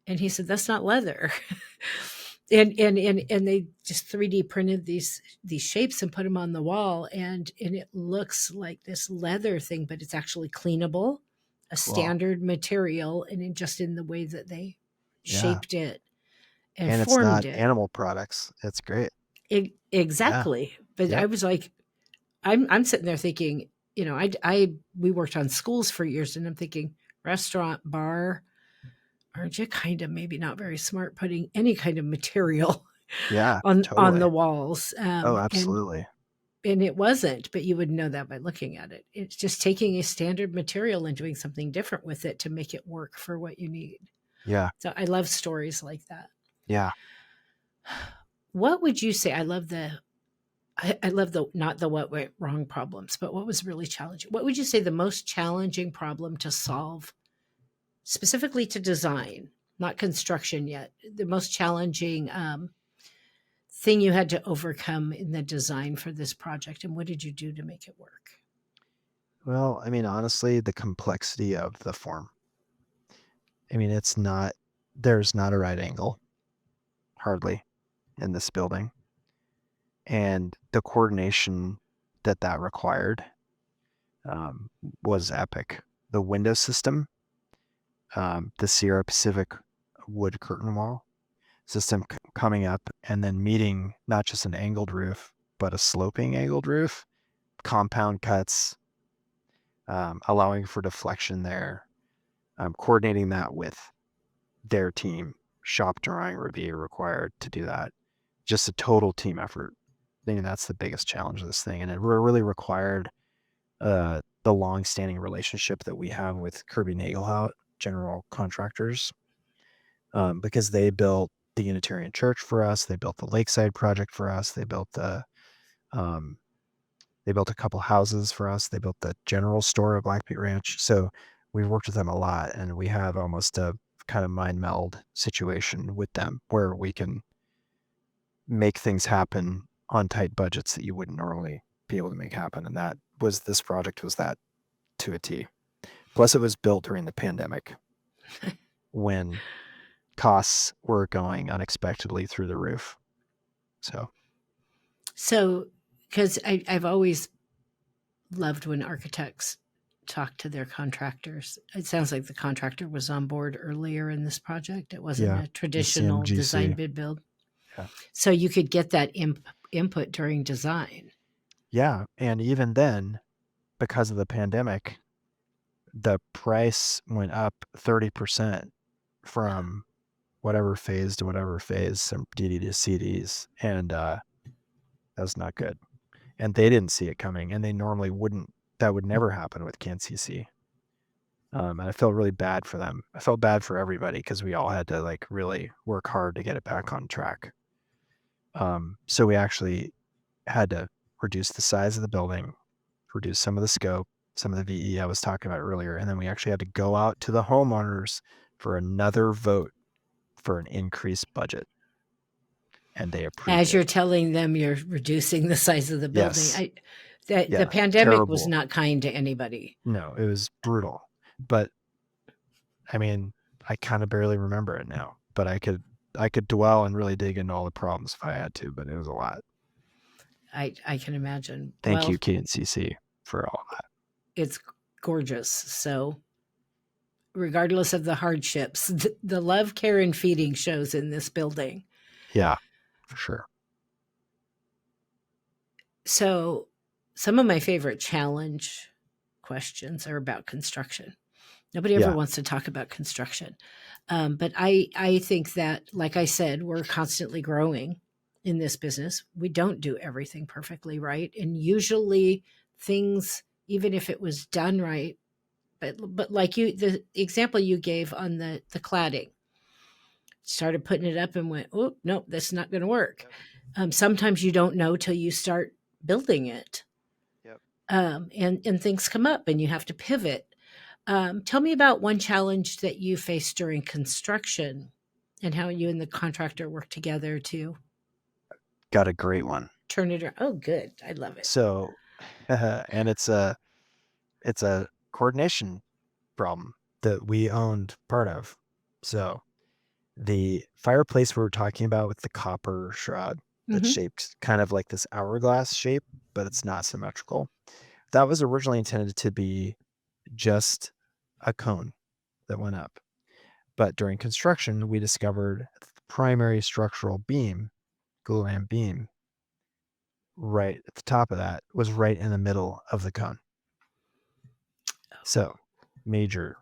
And he said, "That's not leather." And they just 3D printed these shapes and put them on the wall, and it looks like this leather thing, but it's actually cleanable, a Cool. standard material, and just in the way that they Yeah. shaped it and And it's formed not it. animal products. It's great. Yeah. Exactly. But I Yep. was like, I'm sitting there thinking, I we worked on schools for years, and I'm thinking, restaurant, bar, aren't you kind of maybe not very smart putting any kind of material Yeah. on Totally. the walls? Oh, And absolutely. it wasn't, but you would know that by looking at it. It's just taking a standard material and doing something different with it to make it work for what you need. Yeah. So I love stories like that. Yeah. What would you say? I love the not the what went wrong problems, but what was really challenging. What would you say the most challenging problem to solve, specifically to design, not construction yet? The most challenging thing you had to overcome in the design for this project, and what did you do to make it work? Well, I mean, honestly, the complexity of the form. I mean, it's not. there's not a right angle, hardly, in this building. And the coordination that required um, was epic. The window system, the Sierra Pacific wood curtain wall system coming up and then meeting not just an angled roof, but a sloping angled roof, compound cuts, allowing for deflection there, coordinating that with their team, shop drawing review required to do that. Just a total team effort. I think that's the biggest challenge of this thing. And it really required the long-standing relationship that we have with Kirby Nagelhout, general contractors, because they built the Unitarian Church for us. They built the Lakeside project for us. Um, they built a couple houses for us. They built the general store at Butte Ranch. So we've worked with them a lot, and we have almost a kind of mind meld situation with them where we can make things happen on tight budgets that you wouldn't normally be able to make happen. And this project was that to a T. Plus, it was built during the pandemic when costs were going unexpectedly through the roof. So, because I've always loved when architects talk to their contractors. It sounds like the contractor was on board earlier in this project. It wasn't Yeah, a the traditional design CMGC. bid build. Yeah. So you could get that input during design. Yeah. And even then, because of the pandemic, the price went up 30% from whatever phase to whatever phase, some DD to CDs. And that was not good. And they didn't see it coming. And they normally wouldn't. That would never happen with CanCC. And I felt really bad for them. I felt bad for everybody because we all had to like really work hard to get it back on track. So we actually had to reduce the size of the building, reduce some of the scope, some of the VE I was talking about earlier, and then we actually had to go out to the homeowners for another vote for an increased budget, and they approved As it. you're telling them you're reducing the size of the building, Yes. the Yeah. pandemic was Terrible. not kind to anybody. No, it was brutal. But I mean, I kind of barely remember it now, but I could dwell and really dig into all the problems if I had to, but it was a lot. I can imagine. Thank Well, you, KNCC, for all that. it's gorgeous. So, regardless of the hardships, the love, care, and feeding shows in this building. Yeah, for sure. So, some of my favorite challenge questions are about construction. Nobody ever Yeah. wants to talk about construction. But I think that, like I said, we're constantly growing in this business. We don't do everything perfectly right. And usually things, even if it was done right, but like the example you gave on the cladding, started putting it up and went, oh, no, that's not going to work. Sometimes you don't know till you start building it. Yep. And things come up and you have to pivot. Tell me about one challenge that you faced during construction and how you and the contractor work together to Got a great one. turn it around. Oh, good. I love it. So, and it's a coordination problem that we owned part of. So the fireplace we were talking about with the copper shroud that's Mm-hmm. shaped kind of like this hourglass shape, but it's not symmetrical. That was originally intended to be just a cone that went up. But during construction, we discovered the primary structural beam, glulam beam, right at the top of that was right in the middle of the cone. So major.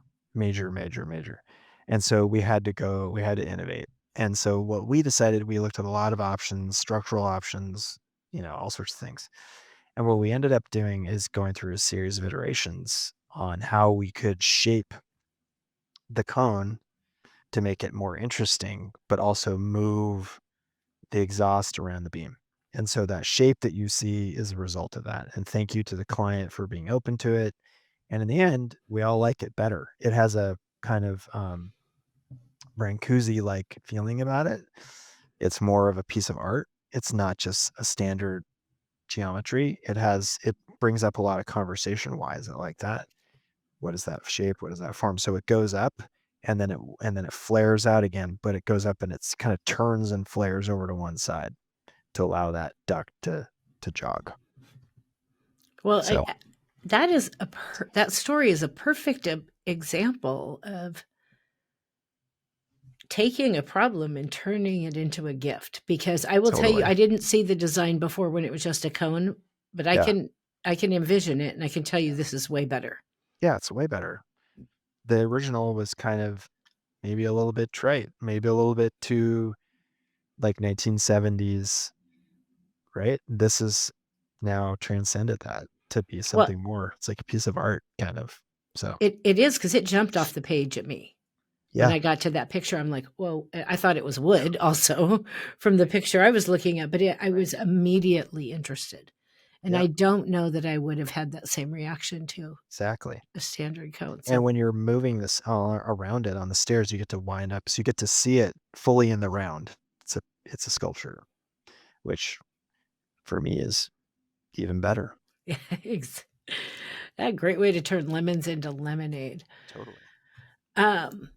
And so we had to innovate. And so what we decided, we looked at a lot of options, structural options, all sorts of things. And what we ended up doing is going through a series of iterations on how we could shape the cone to make it more interesting, but also move the exhaust around the beam. And so that shape that you see is a result of that. And thank you to the client for being open to it. And in the end, we all like it better. It has a kind of Brancusi-like feeling about it. It's more of a piece of art. It's not just a standard geometry. It brings up a lot of conversation. Why is it like that? What is that shape? What is that form? So it goes up and then it flares out again, but it goes up and it's kind of turns and flares over to one side to allow that duct to jog. Well, So that is that story is a perfect example of taking a problem and turning it into a gift, because I will tell you, totally. I didn't see the design before when it was just a cone, but Yeah. I can envision it and I can tell you this is way better. Yeah, it's way better. The original was kind of maybe a little bit trite, maybe a little bit too like 1970s, right? This is now transcended that to be Well, something more. It's like a piece of art kind of. So, it is, because it jumped off the page at me. When yeah, I got to that picture, I'm like, whoa, I thought it was wood also from the picture I was looking at, but I right. was immediately interested. And Yeah, I don't know that I would have had that same reaction to exactly. a standard cone. And So when you're moving this around it on the stairs, you get to wind up, so you get to see it fully in the round. It's a sculpture, which for me is even better. yeah, a great way to turn lemons into lemonade. Totally. Um,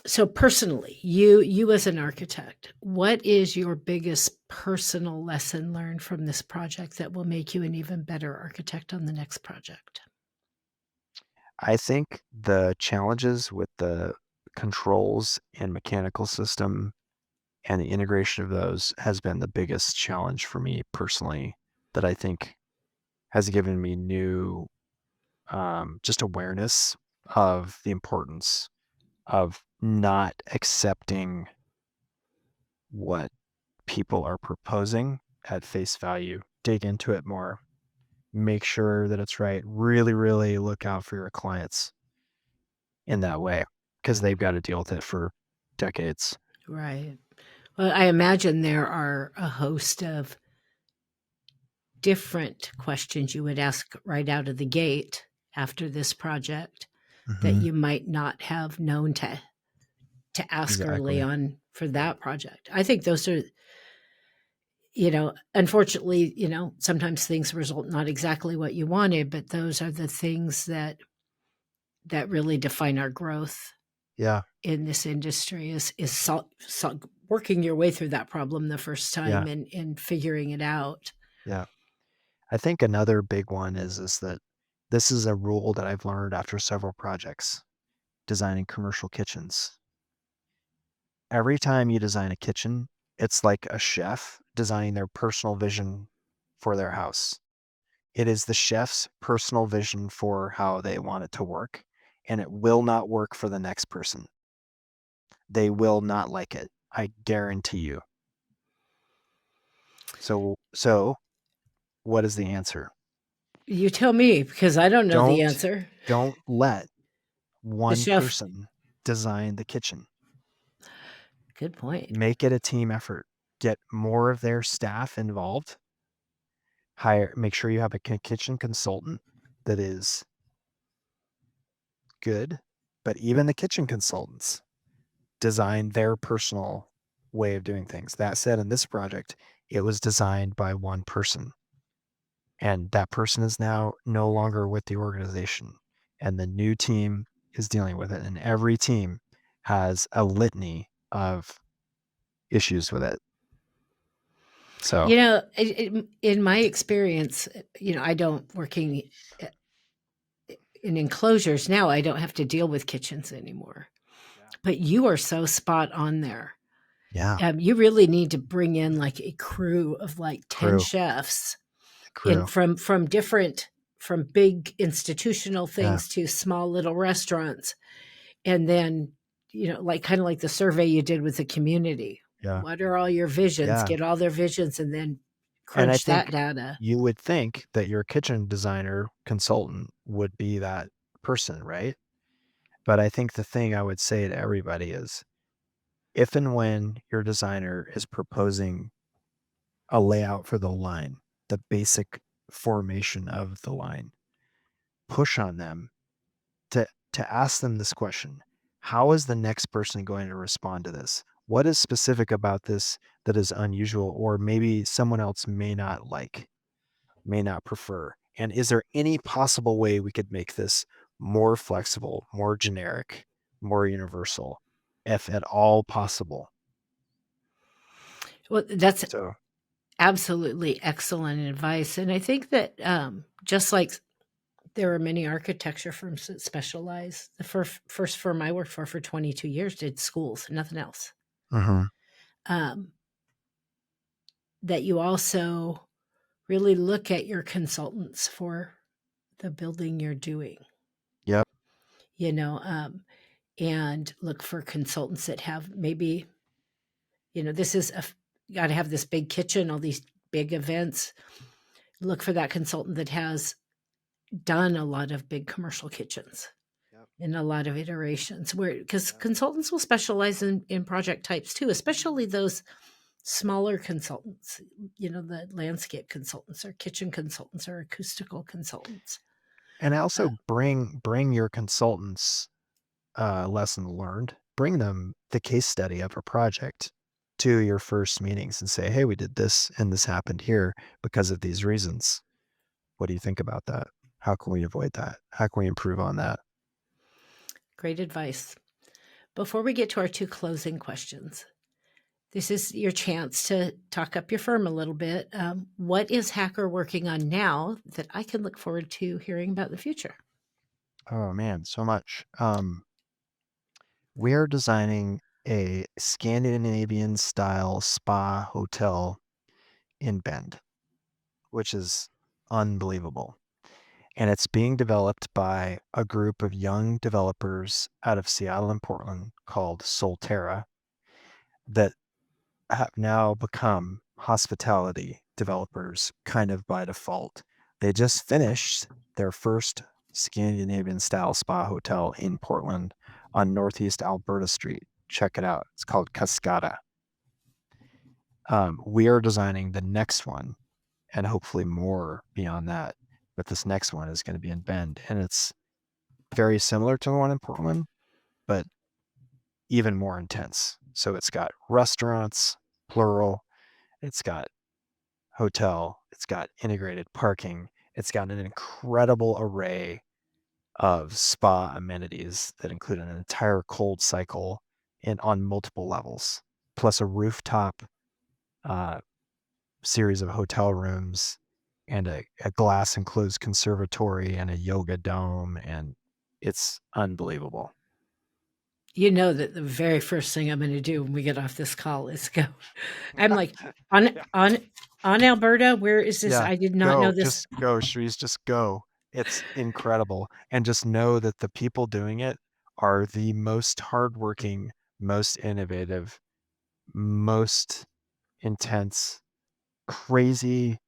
so personally, you as an architect, what is your biggest personal lesson learned from this project that will make you an even better architect on the next project? I think the challenges with the controls and mechanical system and the integration of those has been the biggest challenge for me personally that I think has given me new just awareness of the importance of not accepting what people are proposing at face value. Dig into it more, make sure that it's right. Really, really look out for your clients in that way because they've got to deal with it for decades. Right. Well, I imagine there are a host of different questions you would ask right out of the gate after this project that Hmm. you might not have known to ask early Exactly. on for that project. I think those are, unfortunately, sometimes things result not exactly what you wanted, but those are the things that really define our growth Yeah. in this industry is working your way through that problem the first time Yeah. and figuring it out. Yeah. I think another big one is that this is a rule that I've learned after several projects designing commercial kitchens. Every time you design a kitchen, it's like a chef designing their personal vision for their house. It is the chef's personal vision for how they want it to work, and it will not work for the next person. They will not like it. I guarantee you. So what is the answer? You tell me, because I don't know the Don't answer. don't let The one chef. person design the kitchen. Good point. Make it a team effort. Get more of their staff involved. Make sure you have a kitchen consultant that is good, but even the kitchen consultants design their personal way of doing things. That said, in this project, it was designed by one person, and that person is now no longer with the organization, and the new team is dealing with it. And every team has a litany of issues with it. So, In my experience, I don't working in enclosures now. I don't have to deal with kitchens anymore. yeah, But you are so spot on there. yeah, You really need to bring in like a crew of like 10 crew, chefs in crew, from big institutional yeah, things to small little restaurants, and then like kind of like the survey you did with the community. yeah, What are all your visions? yeah. Get all their visions and then And I crunch that think data. you would think that your kitchen designer consultant would be that person, right? But I think the thing I would say to everybody is if and when your designer is proposing a layout for the line, the basic formation of the line, push on them to ask them this question. How is the next person going to respond to this? What is specific about this that is unusual or maybe someone else may not like, may not prefer? And is there any possible way we could make this more flexible, more generic, more universal, if at all possible. Well, that's So, absolutely excellent advice. And I think that just like there are many architecture firms that specialize, the first firm I worked for 22 years did schools, nothing else. mhm. Um, that you also really look at your consultants for the building you're doing, Yep. you know, and look for consultants that have maybe, this is got to have this big kitchen, all these big events. Look for that consultant that has done a lot of big commercial kitchens Yep. in a lot of iterations, where because Yep. consultants will specialize in project types too, especially those smaller consultants, the landscape consultants or kitchen consultants or acoustical consultants. And I uh, also bring your consultants lesson learned, bring them the case study of a project to your first meetings and say, hey, we did this and this happened here because of these reasons. What do you think about that? How can we avoid that? How can we improve on that? Great advice. Before we get to our two closing questions, this is your chance to talk up your firm a little bit. What is Hacker working on now that I can look forward to hearing about in the future? Oh man, so much. We are designing a Scandinavian style spa hotel in Bend, which is unbelievable. And it's being developed by a group of young developers out of Seattle and Portland called Solterra that have now become hospitality developers kind of by default. They just finished their first Scandinavian style spa hotel in Portland on Northeast Alberta Street. Check it out. It's called Cascada. We are designing the next one and hopefully more beyond that. But this next one is going to be in Bend, and it's very similar to the one in Portland, but even more intense. So it's got restaurants, plural. It's got hotel. It's got integrated parking. It's got an incredible array of spa amenities that include an entire cold cycle and on multiple levels, plus a rooftop uh, series of hotel rooms and a glass enclosed conservatory and a yoga dome. And it's unbelievable. You know that the very first thing I'm going to do when we get off this call is go. I'm like, on Yeah. on on Alberta. Where is this? Yeah. I did not know Go. this. Just go, Cherise. Just go. It's incredible. And just know that the people doing it are the most hardworking, most innovative, most intense, crazy,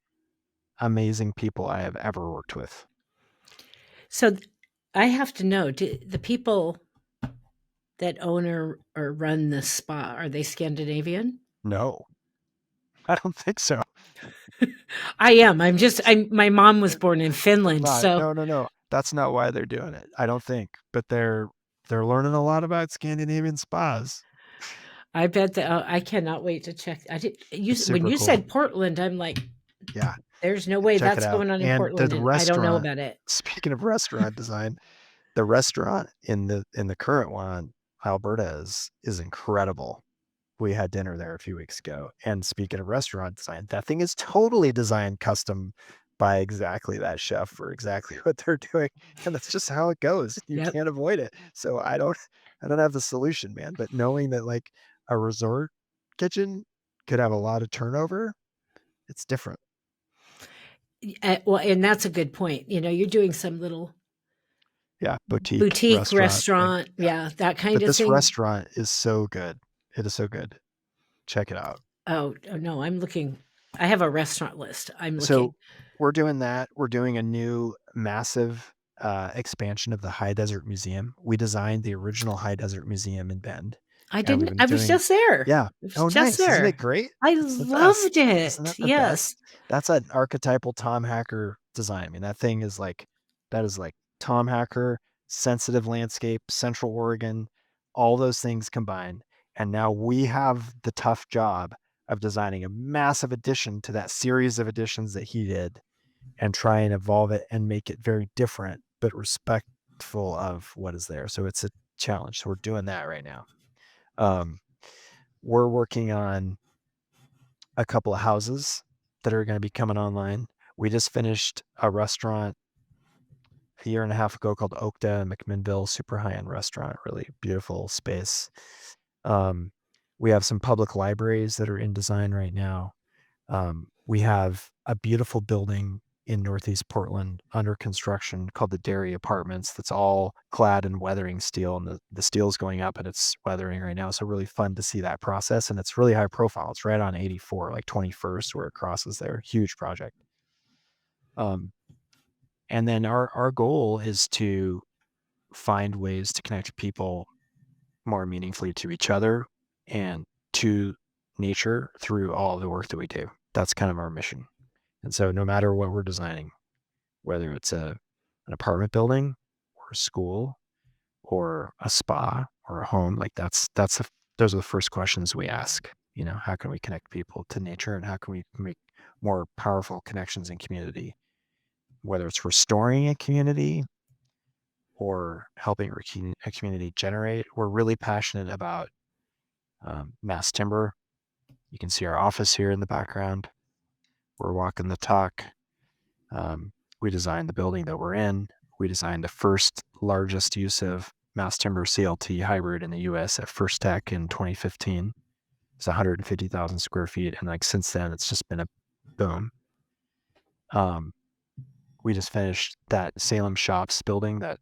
amazing people I have ever worked with. So I have to know, do the people that own or run the spa, are they Scandinavian? No, I don't think so. I am. My mom was born in They're Finland, not. so No, no, no. That's not why they're doing it. I don't think. But they're learning a lot about Scandinavian spas. I bet that I cannot wait to check. I did you It's when super you cool. said Portland, I'm like, Yeah, there's no way check it that's out. going on in And Portland, the and I don't know restaurant, about it. speaking of restaurant design, the restaurant in the current one, Alberta is incredible. We had dinner there a few weeks ago. And speaking of restaurant design, that thing is totally designed custom by exactly that chef for exactly what they're doing. And that's just how it goes. You Yep. can't avoid it. So I don't have the solution, man. But knowing that like a resort kitchen could have a lot of turnover, it's different. Well, and that's a good point. You're doing some little Yeah. Boutique boutique restaurant thing. restaurant, Yeah. yeah, that kind But of this thing. restaurant is so good. It is so good. Check it out. Oh, no, I'm looking. I have a restaurant list. I'm So looking. we're doing that. We're doing a new massive expansion of the High Desert Museum. We designed the original High Desert Museum in Bend, I and we've didn't. been I was doing, just there. yeah. I was Oh, just nice. Isn't it there. great? I It's the best. loved Isn't it. that the Yes. best? That's an archetypal Tom Hacker design. I mean, that is like Tom Hacker, sensitive landscape, Central Oregon, all those things combined. And now we have the tough job of designing a massive addition to that series of additions that he did and try and evolve it and make it very different, but respectful of what is there. So challenge. So we're doing that right now. Um, we're working on a couple of houses that are going to be coming online. We just finished a restaurant a year and a half ago called Okta in McMinnville, super high-end restaurant, really beautiful space. Um, we have some public libraries that are in design right now. We have a beautiful building in Northeast Portland under construction called the Dairy Apartments that's all clad in weathering steel, and the steel's going up and it's weathering right now. So really fun to see that process. And it's really high profile. It's right on 84, like 21st, where it crosses there. Huge project. Um, and then our goal is to find ways to connect people more meaningfully to each other and to nature through all the work that we do. That's kind of our mission. And so no matter what we're designing, whether it's an apartment building or a school or a spa or a home, like those are the first questions we ask. How can we connect people to nature and how can we make more powerful connections in community? Whether it's restoring a community or helping a community generate, we're really passionate about mass timber. You can see our office here in the background. We're walking the talk. We designed the building that we're in. We designed the first largest use of mass timber CLT hybrid in the US at First Tech in 2015. It's 150,000 square feet. And like since then, it's just been a boom. We just finished that Salem Shops building, that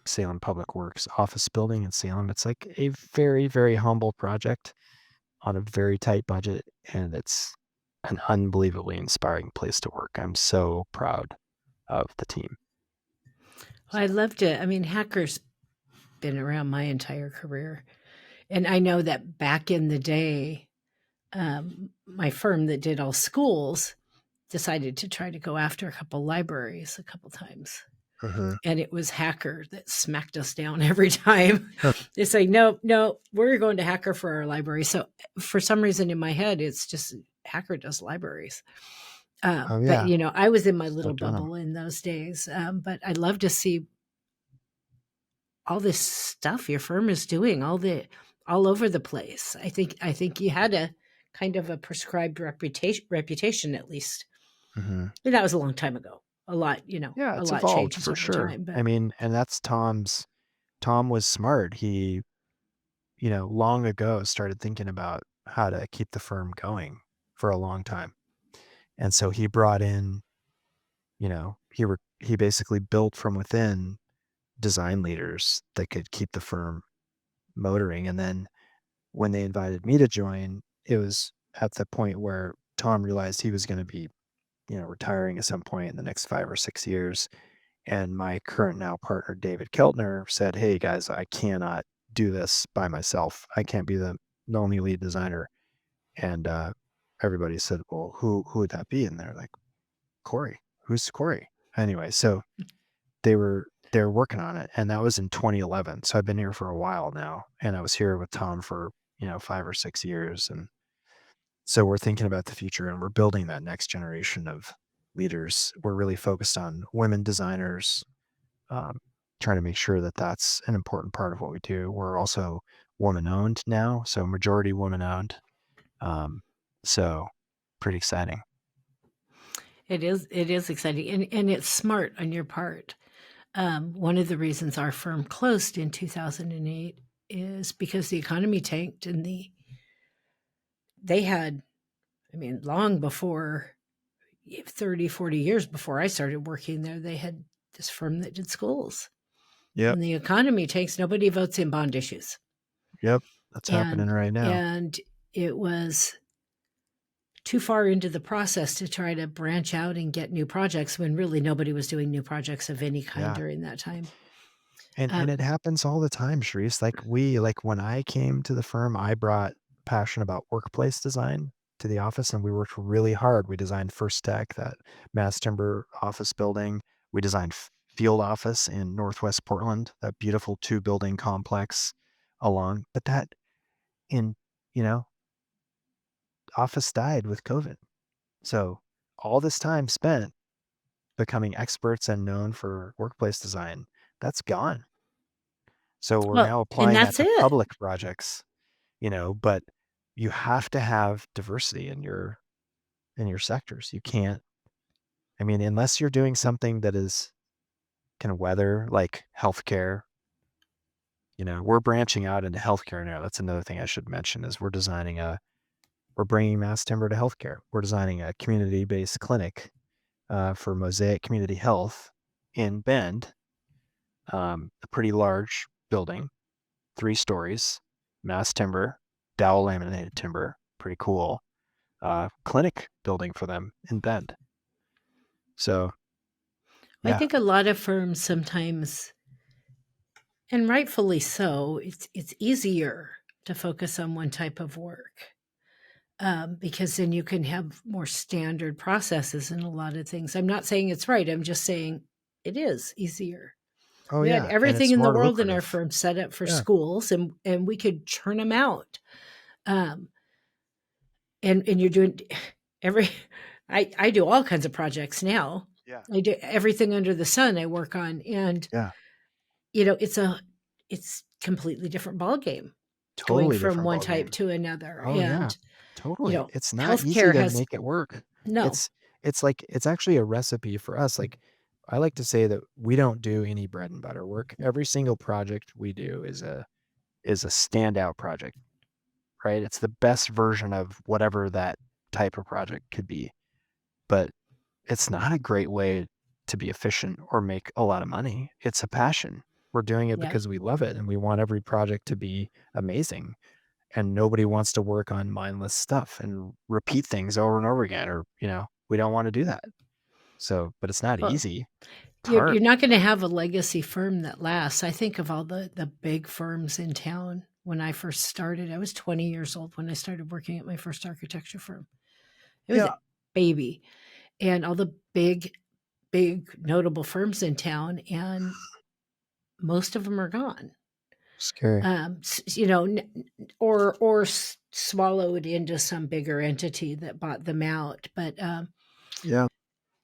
Salem Public Works office building in Salem. It's like a very, very humble project on a very tight budget. And it's an unbelievably inspiring place to work. I'm so proud of the team. Well, I loved it. I mean, Hacker's been around my entire career. And I know that back in the day, my firm that did all schools decided to try to go after a couple libraries a couple times. Mhm. And it was Hacker that smacked us down every time. They say, no, no, we're going to Hacker for our library. So for some reason in my head, it's just Hacker does libraries. Oh, But, yeah. I was in my Still little doing them. bubble in those days. But I love to see all this stuff your firm is doing, all over the place. I think you had a kind of a prescribed reputation at least. Mhm. And that was a long time ago. Yeah, A it's lot evolved changes for over sure. time, I but mean, and that's Tom was smart. He, long ago started thinking about how to keep the firm going for a long time. And so he brought in, he basically built from within design leaders that could keep the firm motoring. And then when they invited me to join, it was at the point where Tom realized he was going to be, retiring at some point in the next 5 or 6 years. And my current now partner, David Keltner, said, "Hey guys, I cannot do this by myself. I can't be the only lead designer." And everybody said, "Well, who would that be?" And they're like, "Corey. Who's Corey?" Anyway, so they're working on it, and that was in 2011. So I've been here for a while now, and I was here with Tom for 5 or 6 years, and so we're thinking about the future, and we're building that next generation of leaders. We're really focused on women designers, um, trying to make sure that that's an important part of what we do. We're also woman owned now, so majority woman owned. Um, so pretty exciting. it is exciting and it's smart on your part. One of the reasons our firm closed in 2008 is because the economy tanked and they had, I mean, long before 30, 40 years before I started working there, they had this firm that did schools. Yep. When the economy tanks, nobody votes in bond issues. Yep. That's happening And right now. and it was too far into the process to try to branch out and get new projects when really nobody was doing new projects of any kind Yeah. during that time. And it Um, happens all the time, Sharice. Like when I came to the firm, I brought passion about workplace design to the office and we worked really hard. We designed First Tech, that mass timber office building. We designed field office in Northwest Portland, that beautiful two building complex but that in, you know, office died with COVID. So all this time spent becoming experts and known for workplace design, that's gone. So we're Well, now and applying that that's to it. public projects, but you have to have diversity in your sectors. You can't, I mean, unless you're doing something that is kind of weather, like healthcare, we're branching out into healthcare now. That's another thing I should mention is we're bringing mass timber to healthcare. We're designing a community-based clinic for Mosaic Community Health in Bend, a pretty large building, 3 stories, mass timber, dowel laminated timber, pretty cool. Clinic building for them in Bend. So I yeah. think a lot of firms sometimes, and rightfully so, it's easier to focus on one type of work, because then you can have more standard processes in a lot of things. I'm not saying it's right. I'm just saying it is easier. Oh We had yeah, and everything it's in the more world in our lucrative. firm set up for Yeah. schools, and we could churn them out. Um, and you're doing every I do all kinds of projects now. Yeah. I do everything under the sun I work on, and Yeah. it's completely different ball game going Totally from different one ball type game. to another. Oh yeah. And Totally. It's not easy healthcare to has make it work. no. It's like it's actually a recipe for us. Like I like to say that we don't do any bread and butter work. Every single project we do is a standout project, right? It's the best version of whatever that type of project could be. But it's not a great way to be efficient or make a lot of money. It's a passion. We're doing it Yeah. because we love it and we want every project to be amazing. And nobody wants to work on mindless stuff and repeat things over and over again, or, we don't want to do that. So, but it's not Well, easy. It's you're hard. not going to have a legacy firm that lasts. I think of all the big firms in town. When I first started, I was 20 years old when I started working at my first architecture firm. It was a Yeah. baby, and all the big notable firms in town, and most of them are gone. Scary. Swallowed into some bigger entity that bought them out. But Yeah.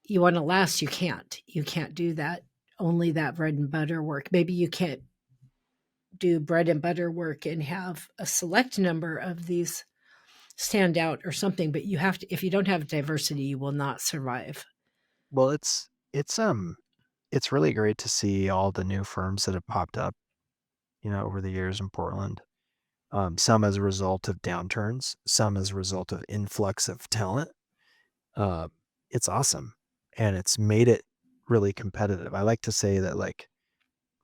you want to last, you can't. You can't do that. Only that bread and butter work. Maybe you can't do bread and butter work and have a select number of these stand out or something, but you have to, if you don't have diversity, you will not survive. Well, it's really great to see all the new firms that have popped up, over the years in Portland. Some as a result of downturns, some as a result of influx of talent. Uh, it's awesome, and it's made it really competitive. I like to say that like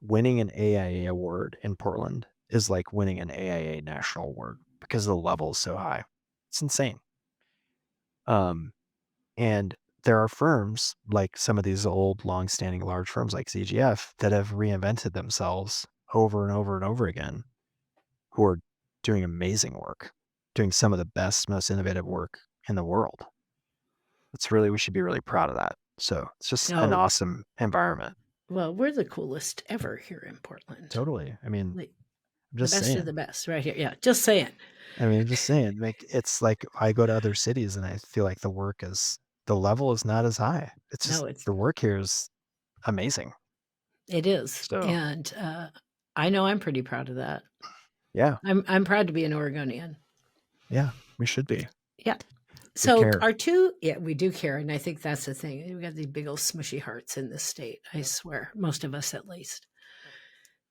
winning an AIA award in Portland is like winning an AIA national award because the level is so high. It's insane. Um, and there are firms like some of these old, long-standing large firms like CGF that have reinvented themselves over and over and over again, who are doing amazing work, doing some of the best, most innovative work in the world. We should be really proud of that. So it's just an No, awesome environment. well, we're the coolest ever here in Portland. Totally. I mean, Like I'm the just best of saying. the best right here. Yeah, just saying. I'm just saying, like, it's like I go to other cities and I feel like the level is not as high. It's just No, it's the work here is amazing. it is. So And I know I'm pretty proud of that. yeah, I'm proud to be an Oregonian. yeah, we should be. Yeah. We So care. our two, yeah, we do care, and I think that's the thing. We got these big old smushy hearts in this state. I swear, most of us at least.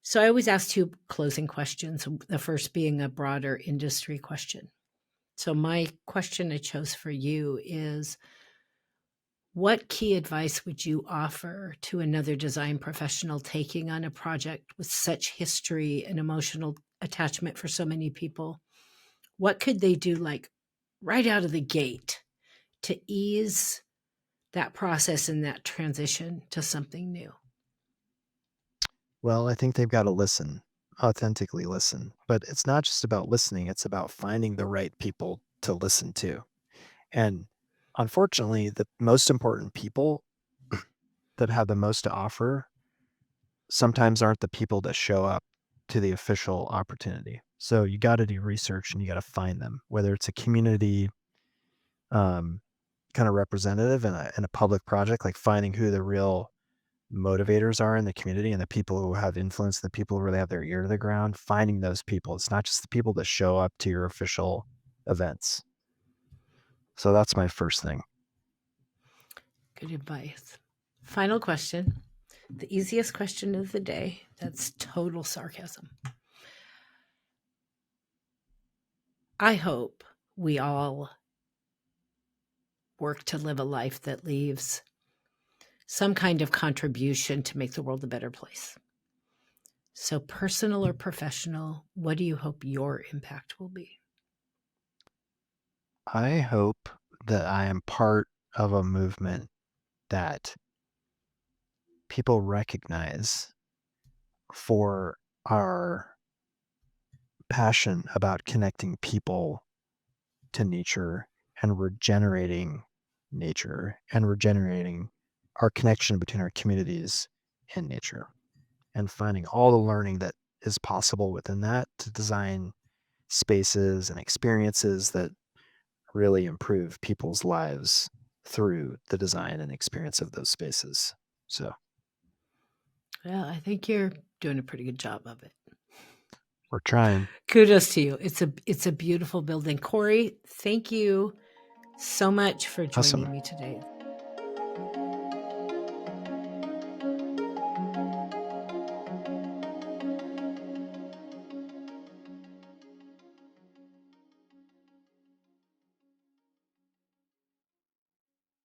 So I always ask two closing questions. The first being a broader industry question. So my question I chose for you is, what key advice would you offer to another design professional taking on a project with such history and emotional attachment for so many people? What could they do, like right out of the gate, to ease that process and that transition to something new? Well, I think they've got to listen, authentically listen. But it's not just about listening, it's about finding the right people to listen to. And unfortunately, the most important people that have the most to offer sometimes aren't the people that show up to the official opportunity. So you got to do research and you got to find them, whether it's a community kind of representative in a public project, like finding who the real motivators are in the community and the people who have influence, the people who really have their ear to the ground, finding those people. It's not just the people that show up to your official events. So that's my first thing. Good advice. Final question. The easiest question of the day. That's total sarcasm. I hope we all work to live a life that leaves some kind of contribution to make the world a better place. So, personal or professional, what do you hope your impact will be? I hope that I am part of a movement that people recognize for our passion about connecting people to nature and regenerating nature and regenerating our connection between our communities and nature, and finding all the learning that is possible within that to design spaces and experiences that really improve people's lives through the design and experience of those spaces. So Well, I think you're doing a pretty good job of it. we're trying. Kudos to you. It's a beautiful building. Corey, thank you so much for Awesome. joining me today.